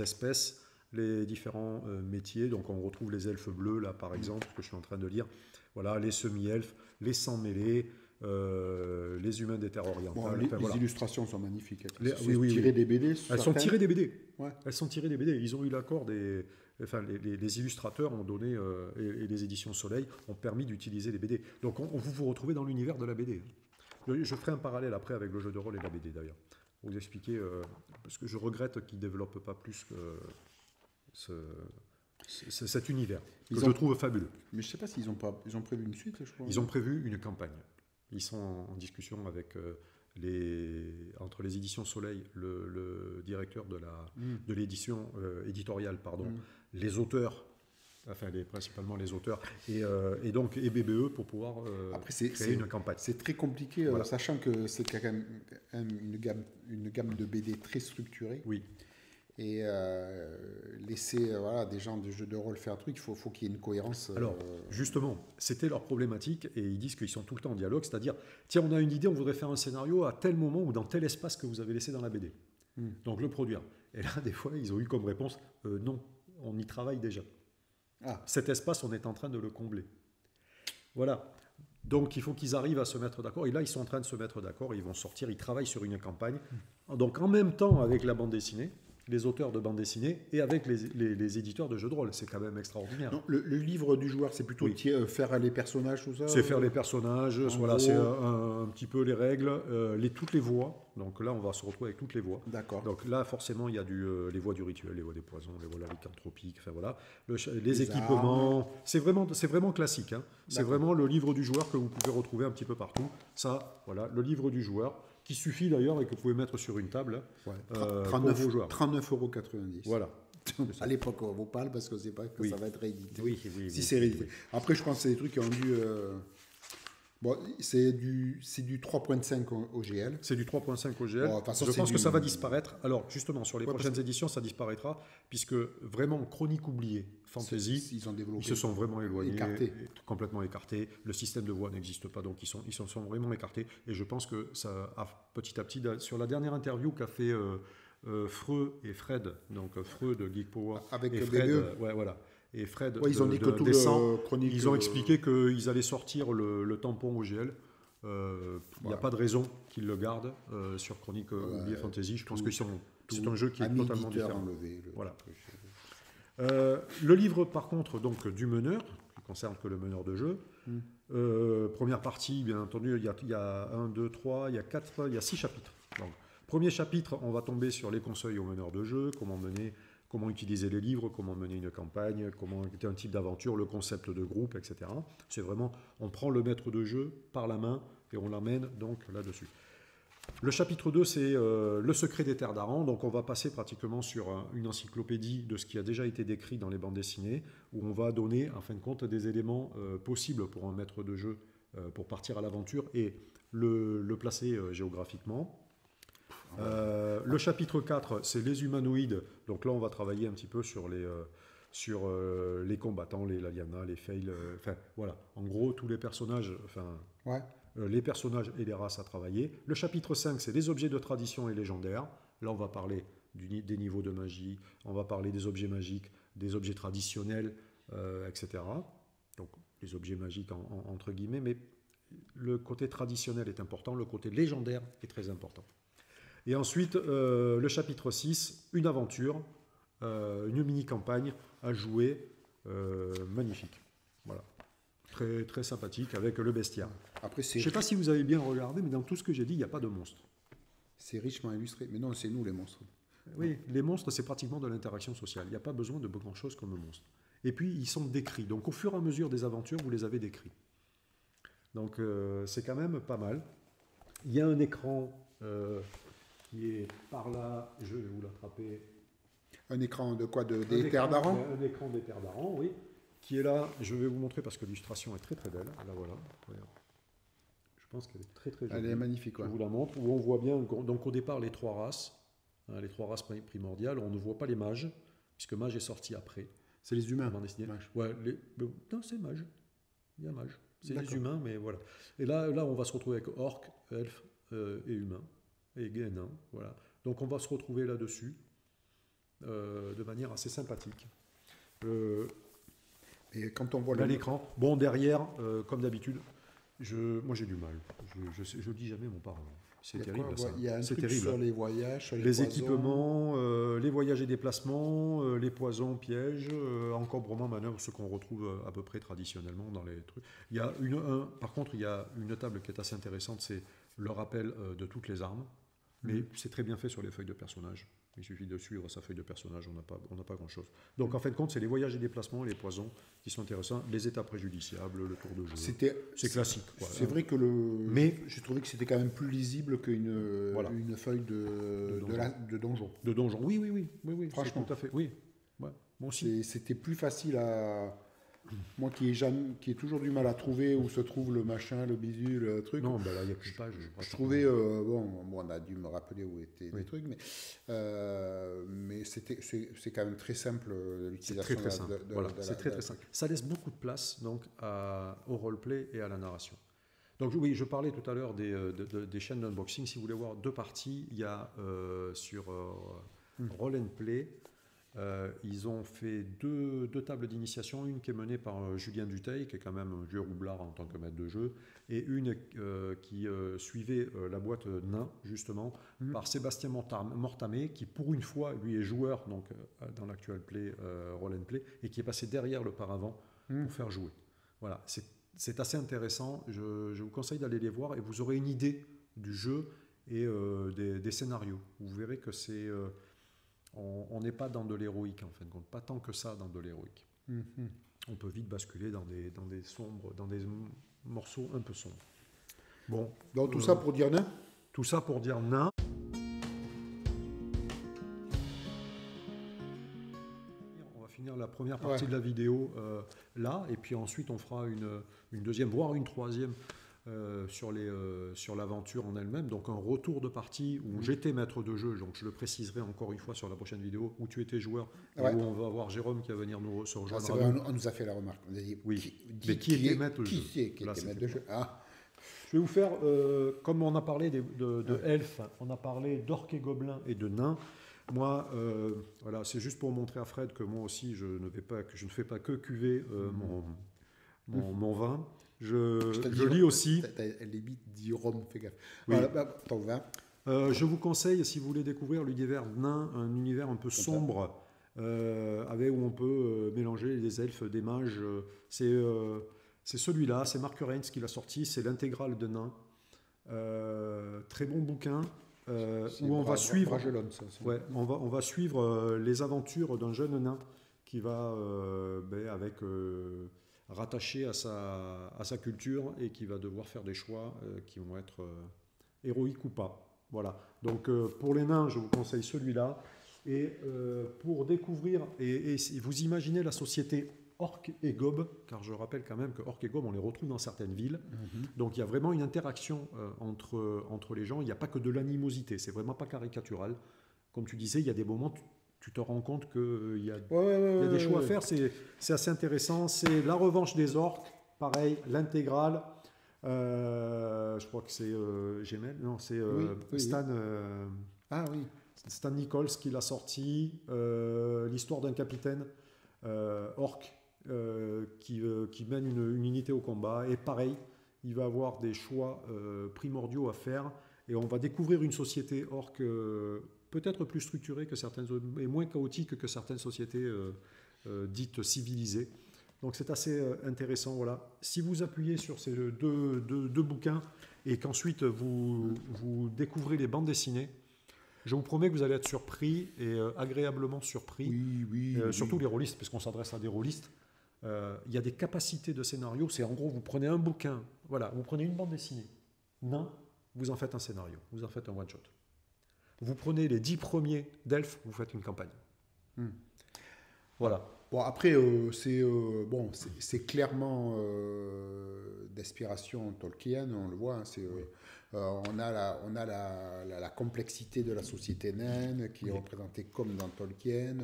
espèces, les différents métiers. Donc on retrouve les elfes bleus, là par exemple, que je suis en train de lire. Voilà, les semi-elfes, les sans-mêlés, les humains des terres orientales. Les illustrations sont magnifiques. Elles sont tirées des BD. Ouais. Elles sont tirées des BD. Ils ont eu l'accord les illustrateurs ont donné, et les éditions Soleil ont permis d'utiliser les BD. Donc vous vous retrouvez dans l'univers de la BD. Je ferai un parallèle après avec le jeu de rôle et la BD d'ailleurs. Pour vous expliquer, parce que je regrette qu'ils ne développent pas plus cet univers, que je trouve fabuleux. Mais je ne sais pas s'ils ont prévu une suite, je crois. Ils ont prévu une campagne. Ils sont en discussion avec entre les éditions Soleil, le directeur de l'édition éditoriale, les auteurs, principalement les auteurs, et donc BBE pour pouvoir créer une campagne. C'est très compliqué, sachant que c'est quand même une gamme de BD très structurée. Oui. Et laisser des gens de jeux de rôle faire un truc, il faut qu'il y ait une cohérence. Alors, justement, c'était leur problématique, et ils disent qu'ils sont tout le temps en dialogue, c'est-à-dire, tiens, on a une idée, on voudrait faire un scénario à tel moment ou dans tel espace que vous avez laissé dans la BD. Donc le produire. Et là, des fois, ils ont eu comme réponse non, on y travaille déjà. Ah. Cet espace, on est en train de le combler. Voilà. Donc il faut qu'ils arrivent à se mettre d'accord. Et là, ils sont en train de se mettre d'accord. Ils vont sortir, ils travaillent sur une campagne. Donc en même temps avec la bande dessinée, les auteurs de bande dessinée et avec les éditeurs de jeux de rôle. C'est quand même extraordinaire. Non, le livre du joueur, c'est plutôt faire les personnages, tout ça. C'est faire les personnages, voilà, c'est un petit peu les règles, toutes les voix. Donc là, on va se retrouver avec toutes les voix. D'accord. Donc là, forcément, il y a les voix du rituel, les voix des poisons, les voix lycanthropiques, enfin voilà, les équipements. C'est vraiment classique. Hein. C'est vraiment le livre du joueur que vous pouvez retrouver un petit peu partout. Ça, voilà, le livre du joueur, qui suffit d'ailleurs et que vous pouvez mettre sur une table pour 39,90 €. Voilà. À l'époque, on vous parle parce qu'on ne sait pas que ça va être réédité. Oui, si c'est réédité. Oui. Après, je pense que c'est des trucs qui ont dû. Bon, c'est du 3.5 OGL. C'est du 3.5 OGL. Bon, je pense que ça va disparaître. Alors, justement, sur les prochaines éditions, ça disparaîtra, puisque vraiment, Chronique oubliée, Fantasy, ils se sont vraiment éloignés, complètement écartés. Le système de voix n'existe pas, donc ils se sont vraiment écartés. Et je pense que ça a petit à petit, sur la dernière interview qu'a fait Freux et Fred, donc Freux de Geek Power, avec et Fred, voilà. Et Fred, ils ont dit que tout chronique, ils ont expliqué qu'ils allaient sortir le tampon OGL. Il n'y a pas de raison qu'ils le gardent sur Chronique oubliée Fantasy. Je pense que c'est un jeu qui est totalement différent. Voilà. Le livre, par contre, donc du meneur, qui concerne que le meneur de jeu. Première partie, bien entendu, il y a 1, 2, 3, il y a 4, il y a 6 chapitres. Donc, premier chapitre, on va tomber sur les conseils aux meneurs de jeu, comment utiliser les livres, comment mener une campagne, comment était un type d'aventure, le concept de groupe, etc. C'est vraiment, on prend le maître de jeu par la main et on l'amène donc là-dessus. Le chapitre 2, c'est le secret des terres d'Aran. Donc on va passer pratiquement sur une encyclopédie de ce qui a déjà été décrit dans les bandes dessinées, où on va donner, en fin de compte, des éléments possibles pour un maître de jeu pour partir à l'aventure et le placer géographiquement. Le chapitre 4, c'est les humanoïdes. Donc là, on va travailler un petit peu sur les combattants, les Laliana, les Fail. Enfin, voilà. En gros, tous les personnages, les personnages et les races à travailler. Le chapitre 5, c'est les objets de tradition et légendaires. Là, on va parler des niveaux de magie, on va parler des objets magiques, des objets traditionnels, etc. Donc, les objets magiques entre guillemets, mais le côté traditionnel est important, le côté légendaire est très important. Et ensuite, le chapitre 6, une aventure, une mini-campagne à jouer, magnifique. Voilà. Très, très sympathique avec le bestiaire. Après, je ne sais pas si vous avez bien regardé, mais dans tout ce que j'ai dit, il n'y a pas de monstres. C'est richement illustré. Mais non, c'est nous les monstres. Oui, les monstres, c'est pratiquement de l'interaction sociale. Il n'y a pas besoin de grand-chose comme monstre. Et puis, ils sont décrits. Donc, au fur et à mesure des aventures, vous les avez décrits. Donc, c'est quand même pas mal. Il y a un écran... qui est par là, je vais vous l'attraper. Un écran de quoi, des terres d'Aran ? Un écran des terres d'Aran, oui. Qui est là, je vais vous montrer parce que l'illustration est très très belle. Là voilà. Je pense qu'elle est très très jolie. Elle est magnifique. Je vous la montre, où on voit bien, donc au départ, les trois races primordiales. On ne voit pas les mages, puisque mage est sorti après. C'est les humains. Ouais, non, c'est mage. Il y a mage. C'est les humains, mais voilà. Et là, on va se retrouver avec orques, elfes et humains. Et nains, voilà. Donc on va se retrouver là-dessus de manière assez sympathique. Et quand on voit l'écran, bon derrière, comme d'habitude, moi j'ai du mal. Je dis jamais mon parent. C'est terrible ça. Il y a un truc terrible. sur les voyages, sur les équipements, les voyages et déplacements, les poisons, pièges, encombrement, manœuvres, ce qu'on retrouve à peu près traditionnellement dans les trucs. Il y a par contre, il y a une table qui est assez intéressante, c'est le rappel de toutes les armes. Mais c'est très bien fait sur les feuilles de personnage. Il suffit de suivre sa feuille de personnage, on n'a pas grand-chose. Donc en fin de compte, c'est les voyages et déplacements, les poisons qui sont intéressants, les états préjudiciables, le tour de jeu. C'est classique. C'est vrai que mais j'ai trouvé que c'était quand même plus lisible qu'une une feuille de donjon. De donjon, oui. Franchement, tout à fait. Oui. Ouais. Bon, c'était plus facile à... Moi qui ai toujours du mal à trouver où se trouve le machin, le bidule, le truc. Non, ben là, il n'y a plus de page. Je trouvais, on a dû me rappeler où étaient les trucs, mais c'est quand même très simple l'utilisation très simple. C'est très simple. Ça laisse beaucoup de place donc au roleplay et à la narration. Donc oui, je parlais tout à l'heure des chaînes d'unboxing. Si vous voulez voir 2 parties, il y a sur Roll and Play, ils ont fait deux tables d'initiation, une qui est menée par Julien Dutheil, qui est quand même un vieux roublard en tant que maître de jeu, et une qui suivait la boîte Nain, justement, par Sébastien Mortamé, qui pour une fois, lui est joueur donc, dans l'actuel Play, Roll and Play, et qui est passé derrière le paravent pour faire jouer. Voilà, c'est assez intéressant, je vous conseille d'aller les voir, et vous aurez une idée du jeu et des scénarios. Vous verrez que c'est... on n'est pas dans de l'héroïque en fin de compte, pas tant que ça dans de l'héroïque. On peut vite basculer dans des sombres, dans des morceaux un peu sombres. Bon, donc tout ça pour dire nain. Tout ça pour dire nain. On va finir la première partie de la vidéo là, et puis ensuite on fera une deuxième, voire une troisième. Sur l'aventure en elle-même, donc un retour de partie où j'étais maître de jeu, donc je le préciserai encore une fois sur la prochaine vidéo, où tu étais joueur, où on va avoir Jérôme qui va venir se rejoindre. On nous a fait la remarque, on a dit qui était maître de jeu. Qui était maître de jeu? Je vais vous faire, comme on a parlé de elfes, on a parlé d'orques et gobelins et de nains. Moi, voilà, c'est juste pour montrer à Fred que moi aussi je ne fais pas que cuver mon vin. Je lis aussi. T'as limite dit rhum, fais gaffe. Oui. Voilà, ton vin. Je vous conseille, si vous voulez découvrir l'univers nain, un univers un peu sombre, avec où on peut mélanger les elfes, des mages. C'est celui-là, c'est Mark Reins qui l'a sorti, c'est l'intégrale de nain. Très bon bouquin. Où on va suivre, on va suivre les aventures d'un jeune nain qui va rattaché à sa culture et qui va devoir faire des choix qui vont être héroïques ou pas. Voilà. Donc pour les nains, je vous conseille celui-là. Et pour découvrir, et vous imaginez la société orque et gobe, car je rappelle quand même que orque et gobe, on les retrouve dans certaines villes. Donc il y a vraiment une interaction entre les gens. Il n'y a pas que de l'animosité, c'est vraiment pas caricatural. Comme tu disais, il y a des moments... Tu te rends compte qu'il y a, des choix à faire, c'est assez intéressant. C'est La Revanche des Orques, pareil, l'intégrale. Je crois que c'est Gmail, non, c'est Stan. Stan Nichols qui l'a sorti. L'histoire d'un capitaine orque qui mène une unité au combat. Et pareil, il va avoir des choix primordiaux à faire. Et on va découvrir une société orque peut-être plus structurée que certaines et moins chaotique que certaines sociétés dites civilisées. Donc c'est assez intéressant. Voilà. Si vous appuyez sur ces deux bouquins et qu'ensuite vous découvrez les bandes dessinées, je vous promets que vous allez être surpris et agréablement surpris. Surtout les rôlistes, puisqu'on s'adresse à des rôlistes. Il y a des capacités de scénario. C'est en gros, vous prenez un bouquin, voilà, vous prenez une bande dessinée. Non, vous en faites un scénario, vous en faites un one-shot. Vous prenez les 10 premiers d'Elf, vous faites une campagne. Voilà. Bon, après, c'est clairement d'inspiration Tolkien, on le voit. On a la complexité de la société naine qui est représentée comme dans Tolkien.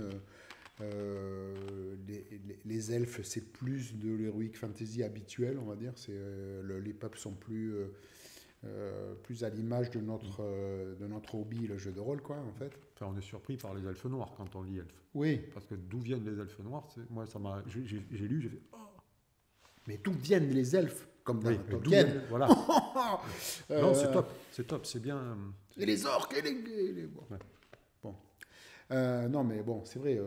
Les elfes, c'est plus de l'heroic fantasy habituel, on va dire. Les peuples sont plus à l'image de notre hobby, le jeu de rôle, quoi, en fait. Enfin, on est surpris par les elfes noirs quand on lit elfes. Oui. Parce que d'où viennent les elfes noirs, moi, j'ai lu, j'ai fait oh. Mais d'où viennent les elfes, comme dans Tolkien. Voilà. Non, c'est top, c'est bien. Et les orques, et les... Bon. Ouais. Bon. Non, mais bon, c'est vrai.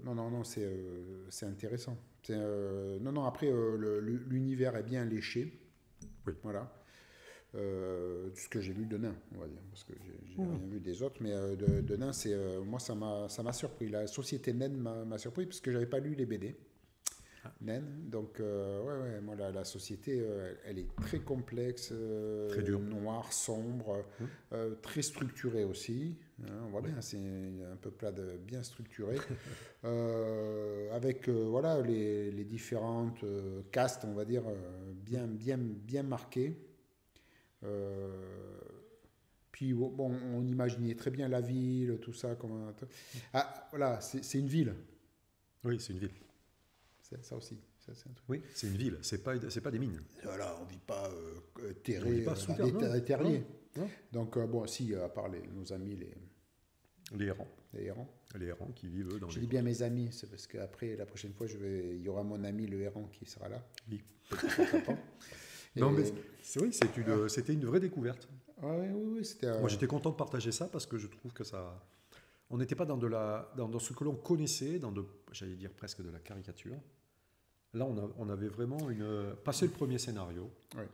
Non, c'est intéressant. Après, l'univers est bien léché. Oui. Voilà. Ce que j'ai lu de nain, on va dire, parce que j'ai rien vu des autres, mais de nain, moi ça m'a surpris. La société naine m'a surpris parce que j'avais pas lu les BD naine, donc moi la société elle est très complexe, très dure, noire, sombre, très structurée aussi. On voit bien, c'est un peuplade bien structurée, avec les différentes castes, on va dire, bien marquées. Puis bon, on imaginait très bien la ville, tout ça. Voilà, c'est une ville. Oui, c'est une ville. Ça aussi, c'est un truc. Oui, c'est une ville, c'est pas des mines. Voilà, on ne vit pas On vit pas sous terre, non. terriers. Non. Donc, bon, si, à part nos amis, Les errants. les errants. Les errants qui vivent eux, dans Je les dis bien mes amis, c'est parce qu'après, la prochaine fois, il y aura mon ami le errant qui sera là. Oui. Non, mais c'est oui, c'était une vraie découverte. Oui, c'était. Moi, j'étais content de partager ça parce que je trouve que ça. On n'était pas dans ce que l'on connaissait, j'allais dire presque de la caricature. Là, on avait vraiment passé le premier scénario. Ouais.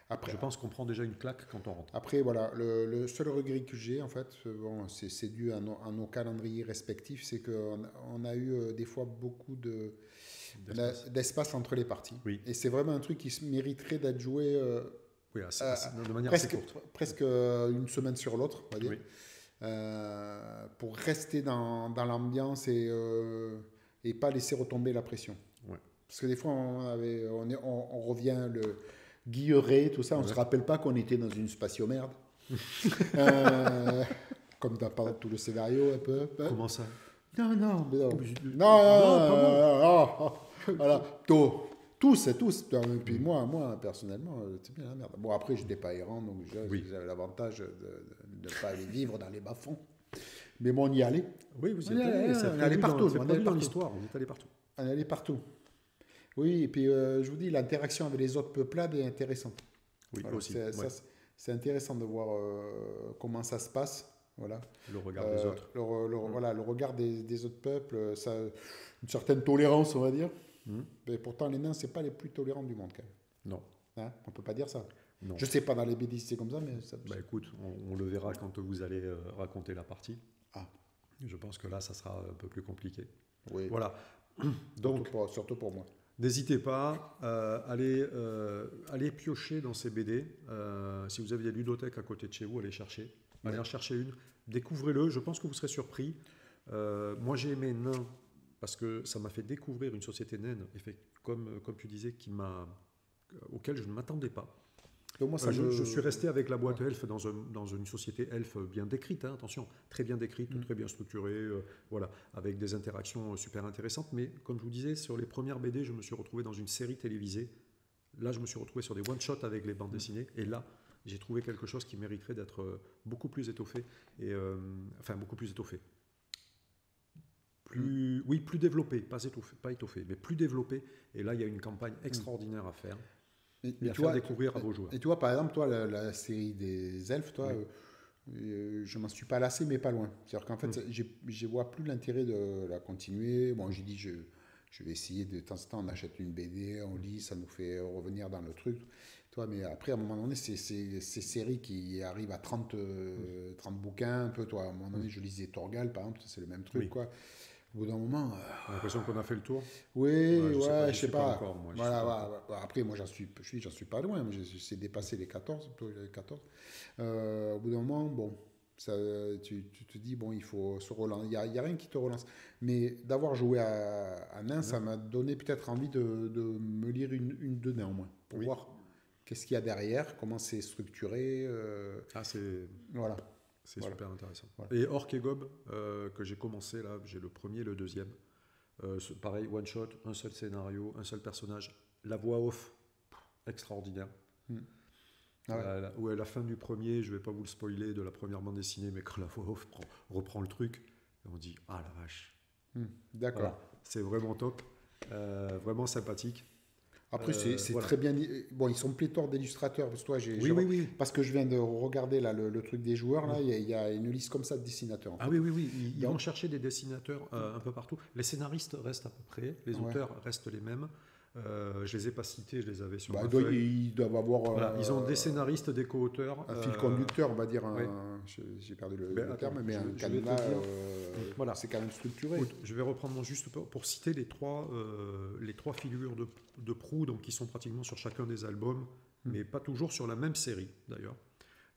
Après, je pense qu'on prend déjà une claque quand on rentre. Après, voilà, le seul regret que j'ai, en fait, bon, c'est dû à nos calendriers respectifs, c'est qu'on a eu des fois beaucoup d'espace entre les parties. Oui. Et c'est vraiment un truc qui mériterait d'être joué oui, de manière presque, assez courte. Presque une semaine sur l'autre, on va dire. Oui. Pour rester dans l'ambiance et pas laisser retomber la pression. Ouais. Parce que des fois, on revient le Guilleret, tout ça, on ne se rappelle pas qu'on était dans une spatio-merde. Comme dans tout le scénario, un peu. Comment ça? Non. Voilà, tous. Et puis moi, personnellement, c'est bien la merde. Bon, après, je n'étais pas errant, donc j'avais l'avantage de ne pas aller vivre dans les bas-fonds. Mais bon, on y allait. Oui, vous y êtes allé. On est allé partout. On est allé dans l'histoire, on est allé partout. On est allé partout. Oui, et puis je vous dis, l'interaction avec les autres peuplades est intéressante. Oui, voilà, aussi. C'est intéressant de voir comment ça se passe. Voilà. Le regard des autres. Voilà, le regard des autres peuples, ça, une certaine tolérance, on va dire. Mais pourtant, les nains, ce n'est pas les plus tolérants du monde, quand même. Non. Hein, on ne peut pas dire ça. Non. Je ne sais pas dans les BD si c'est comme ça, mais... écoute, on le verra quand vous allez raconter la partie. Ah. Je pense que là, ça sera un peu plus compliqué. Oui. Voilà. Donc, surtout pour moi. N'hésitez pas à aller piocher dans ces BD. Si vous avez des ludothèques à côté de chez vous, allez chercher. Allez en chercher une. Découvrez-le. Je pense que vous serez surpris. Moi, j'ai aimé Nain parce que ça m'a fait découvrir une société naine, comme tu disais, auquel je ne m'attendais pas. Donc moi, je suis resté avec la boîte elfe dans une société elfe bien décrite, hein, attention, très bien décrite, très bien structurée, voilà, avec des interactions super intéressantes. Mais comme je vous disais, sur les premières BD, je me suis retrouvé dans une série télévisée. Là, je me suis retrouvé sur des one-shots avec les bandes dessinées. Et là, j'ai trouvé quelque chose qui mériterait d'être beaucoup plus étoffé. Beaucoup plus étoffé. Plus développé, pas étoffé, mais plus développé. Et là, il y a une campagne extraordinaire à faire. Et à faire découvrir à vos joueurs. Et tu vois, par exemple, toi, la série des elfes, toi, je m'en suis pas lassé, mais pas loin. C'est-à-dire qu'en fait, je vois plus l'intérêt de la continuer. Bon, j'ai dit, je vais essayer de temps en temps, on achète une BD, on lit, ça nous fait revenir dans le truc. Toi, mais après, à un moment donné, ces séries qui arrivent à 30 bouquins, un peu, toi, à un moment donné, je lisais Torgal, par exemple, c'est le même truc, quoi. Au bout d'un moment... On a l'impression qu'on a fait le tour. Oui, je sais pas. Encore, moi, après, moi, j'en suis pas loin. J'ai dépassé les 14. Au bout d'un moment, bon, ça, tu te dis, bon, il faut se relancer. Il n'y a rien qui te relance. Mais d'avoir joué à Nain, ça m'a donné peut-être envie de me lire une de Nain, au moins, pour voir qu'est-ce qu'il y a derrière, comment c'est structuré. Voilà. C'est super intéressant. Voilà. Et Orc et Gob, que j'ai commencé là, j'ai le premier et le deuxième. Pareil, one shot, un seul scénario, un seul personnage. La voix off, extraordinaire. À la fin du premier, je ne vais pas vous le spoiler de la première bande dessinée, mais quand la voix off reprend le truc, on dit « Ah la vache !» D'accord. Voilà, c'est vraiment top, vraiment sympathique. Après, c'est très bien. Bon, ils sont pléthore d'illustrateurs. Parce que toi, oui. Parce que je viens de regarder là, le truc des joueurs. Là, il y a une liste comme ça de dessinateurs. Ah oui. Ils vont chercher des dessinateurs un peu partout. Les scénaristes restent à peu près. Les auteurs restent les mêmes. Je les ai pas cités, je les avais sur ma feuille. Ils doivent avoir... ils ont des scénaristes, des co-auteurs. Un fil conducteur, on va dire. J'ai perdu le terme, mais un cadenas, voilà. C'est quand même structuré. Écoute, je vais reprendre juste pour citer les trois figures de proue, donc qui sont pratiquement sur chacun des albums, mais pas toujours sur la même série, d'ailleurs.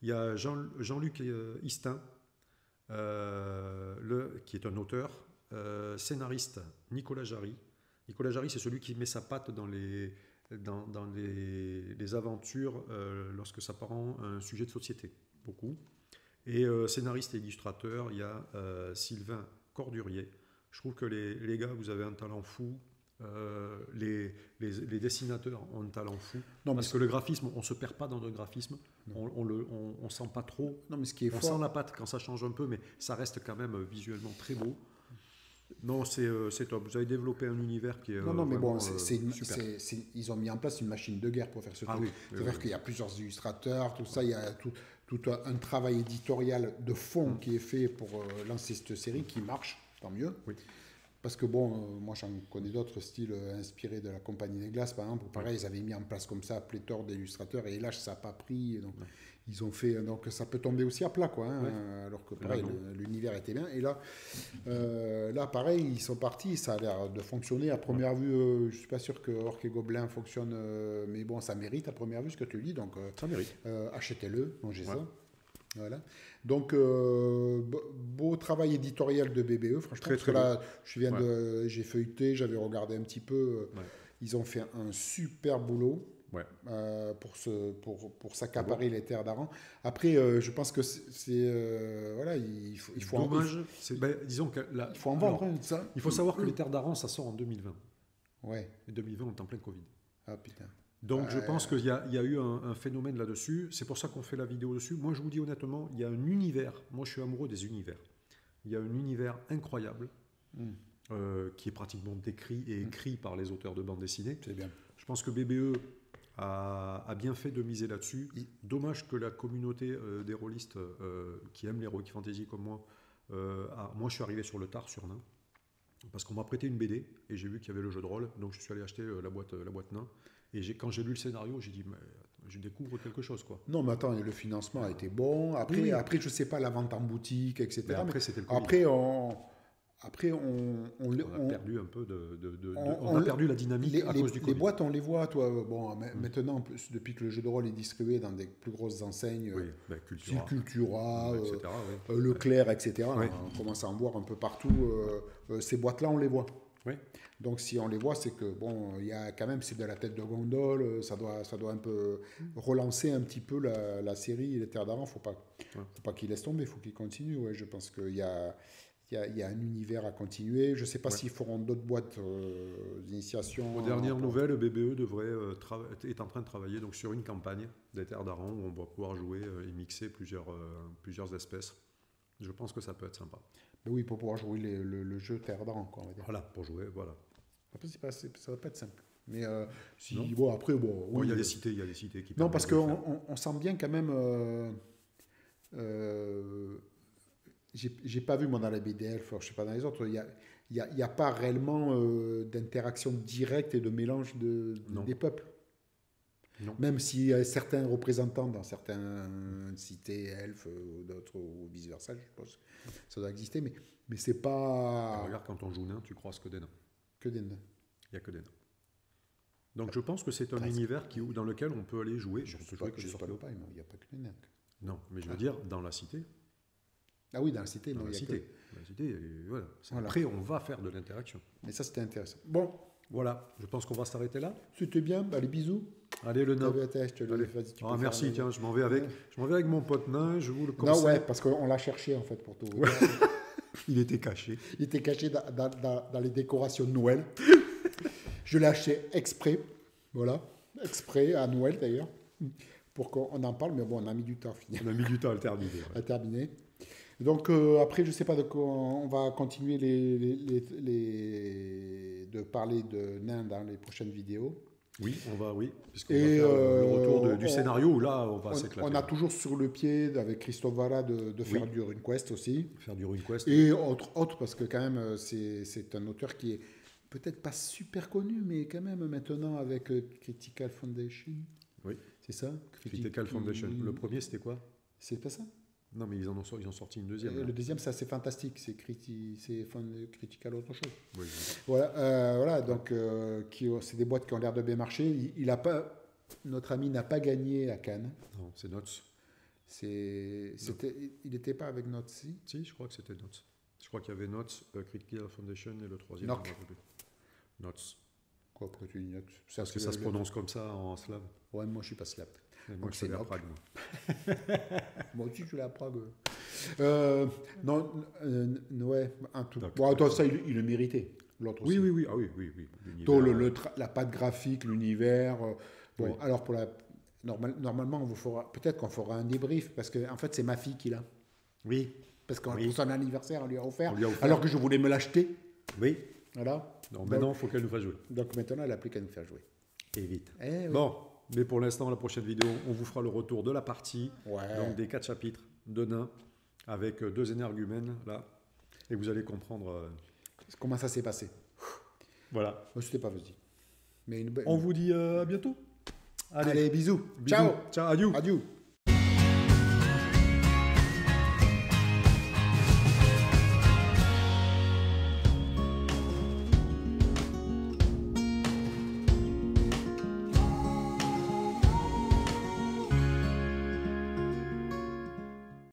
Il y a Jean-Luc Istin, qui est un auteur, scénariste Nicolas Jarry. Nicolas Jarry, c'est celui qui met sa patte dans les aventures lorsque ça prend un sujet de société, beaucoup. Et scénariste et illustrateur, il y a Sylvain Cordurier. Je trouve que les gars, vous avez un talent fou. les dessinateurs ont un talent fou. Non, parce que le graphisme, on ne se perd pas dans le graphisme. On sent pas trop. Non, mais ce qui est on fort, sent la patte quand ça change un peu, mais ça reste quand même visuellement très beau. Non, c'est top. Vous avez développé un univers qui est. non, mais bon, super. ils ont mis en place une machine de guerre pour faire ce truc. Oui, C'est-à-dire qu'il y a plusieurs illustrateurs, tout ça, il y a tout un travail éditorial de fond qui est fait pour lancer cette série qui marche, tant mieux. Oui. Parce que bon, moi j'en connais d'autres styles inspirés de la Compagnie des Glaces, par exemple. Pareil, ils avaient mis en place comme ça pléthore d'illustrateurs et là ça n'a pas pris. Donc ils ont fait, donc ça peut tomber aussi à plat, quoi. Alors que pareil, l'univers était bien. Et là, pareil, ils sont partis. Ça a l'air de fonctionner à première vue. Je suis pas sûr que Orc et Gobelin fonctionne, mais bon, ça mérite à première vue ce que tu dis. Donc ça mérite. Achetez-le, mangez ça. Voilà. Donc, beau travail éditorial de BBE, franchement. Très là, j'ai feuilleté, j'avais regardé un petit peu. Ils ont fait un super boulot pour s'accaparer les terres d'Aran. Après, je pense que voilà, il faut dommage. Disons que il faut en vendre. Ça. Il faut savoir que les terres d'Aran, ça sort en 2020. Ouais. Et 2020, on est en plein Covid. Ah putain. Donc je pense qu'il y a eu un phénomène là-dessus. C'est pour ça qu'on fait la vidéo dessus. Moi, je vous dis honnêtement, il y a un univers. Moi, je suis amoureux des univers. Il y a un univers incroyable qui est pratiquement décrit et écrit par les auteurs de bande dessinée. C'est bien. Je pense que BBE a bien fait de miser là-dessus. Dommage que la communauté des rôlistes qui aiment l'heroic fantasy comme moi, moi, je suis arrivé sur le tard sur Nain. Parce qu'on m'a prêté une BD et j'ai vu qu'il y avait le jeu de rôle. Donc je suis allé acheter la boîte Nain. Et quand j'ai lu le scénario, j'ai dit, mais je découvre quelque chose, quoi. Non, mais attends, le financement a été bon. Après, je sais pas, la vente en boutique, etc. Mais après, c'était le Covid. Après, on a perdu un peu on a perdu la dynamique à cause du Covid. Les boîtes, on les voit, toi. Bon, maintenant, depuis que le jeu de rôle est distribué dans des plus grosses enseignes, Cultura, etc., Leclerc, etc., on commence à en voir un peu partout. Ces boîtes-là, on les voit. Oui. Donc si on les voit, c'est que bon, il y a quand même, c'est de la tête de gondole, ça doit un peu relancer un petit peu la série Les Terres d'Aran. Faut pas qu'il laisse tomber, faut qu'il continue. Ouais, je pense qu'il y a un univers à continuer. Je ne sais pas s'ils feront d'autres boîtes d'initiation. Aux dernières nouvelles, BBE est en train de travailler donc sur une campagne des Terres d'Aran où on va pouvoir jouer et mixer plusieurs espèces. Je pense que ça peut être sympa. Mais oui, pour pouvoir jouer le jeu Terre d'Aran, quoi, on va dire. Voilà, pour jouer, voilà. Après, ça va pas être simple. Mais oui, il y a des cités qui. Non, parce qu'on sent bien quand même. J'ai pas vu moi dans la BDF, je sais pas dans les autres. Il y a pas réellement d'interaction directe et de mélange des peuples. Non. Même si certains représentants dans certaines cités elfes ou d'autres ou vice versa, je pense que ça doit exister, mais c'est pas. Regarde, quand on joue nain, tu croises que des nains. Que des nains. Il n'y a que des nains. Donc je pense que c'est un univers dans lequel on peut aller jouer. Je ne sais pas, il n'y a pas que des nains. Non, mais je veux dire, dans la cité. Ah oui, dans la cité. Dans la cité. Dans la cité, voilà. Après, on va faire de l'interaction. Mais ça, c'était intéressant. Bon. Voilà, je pense qu'on va s'arrêter là. C'était bien, allez, bisous. Allez, le nain. Merci, tiens, je m'en vais avec mon pote nain, je vous le conseille. Non, ouais, parce qu'on l'a cherché en fait pour tout. Il était caché. Il était caché dans les décorations de Noël. Je l'ai acheté exprès, voilà, exprès à Noël d'ailleurs, pour qu'on en parle, mais bon, on a mis du temps à finir. On a mis du temps à le terminer. À terminer. Donc après, je ne sais pas de quoi, on va continuer de parler de nains dans les prochaines vidéos. Oui, puisqu'on va faire le retour du scénario où là, on va s'éclater. On a toujours sur le pied, avec Christophe Valla, de faire du RuneQuest aussi. Faire du RuneQuest. Et autre, parce que quand même, c'est un auteur qui est peut-être pas super connu, mais quand même maintenant avec Critical Foundation. Oui. C'est ça Critical Foundation. Le premier, c'était quoi? C'est pas ça? Non, mais ils ont sorti une deuxième. Le deuxième, c'est assez fantastique. C'est Critical autre chose. Oui. Voilà, donc c'est des boîtes qui ont l'air de bien marcher. Notre ami n'a pas gagné à Cannes. Non, c'est Notes. Il n'était pas avec Notes, si? Si, je crois que c'était Notes. Je crois qu'il y avait Notes, Critical Foundation et le troisième. Notes. Quoi, pourquoi tu dis Notes? Parce que ça se prononce comme ça en slave. Ouais, moi je suis pas slave. Moi je suis à Prague. Moi aussi je suis à Prague. Ouais, un tout. Bon, attends, ça il le méritait. l'autre Oui, aussi. oui. Ah oui, oui, oui. Donc, la patte graphique, l'univers. Bon, Oui. alors normalement, peut-être qu'on fera un débrief parce que en fait, c'est ma fille qui l'a. Oui. Parce que Oui. pour son anniversaire, on lui a offert. On lui a offert. Alors que je voulais me l'acheter. Oui. Voilà. Donc maintenant, il faut qu'elle nous fasse jouer. Donc maintenant, elle n'a plus qu'à nous faire jouer. Et vite. Eh oui. Bon, mais pour l'instant, la prochaine vidéo, on vous fera le retour de la partie, Ouais. donc des 4 chapitres de Nains, avec 2 énergumènes, là, et vous allez comprendre. Comment ça s'est passé. Voilà. C'était pas facile. Mais On vous dit à bientôt. Allez, bisous. Bisous. Ciao. Ciao, adieu. Adieu.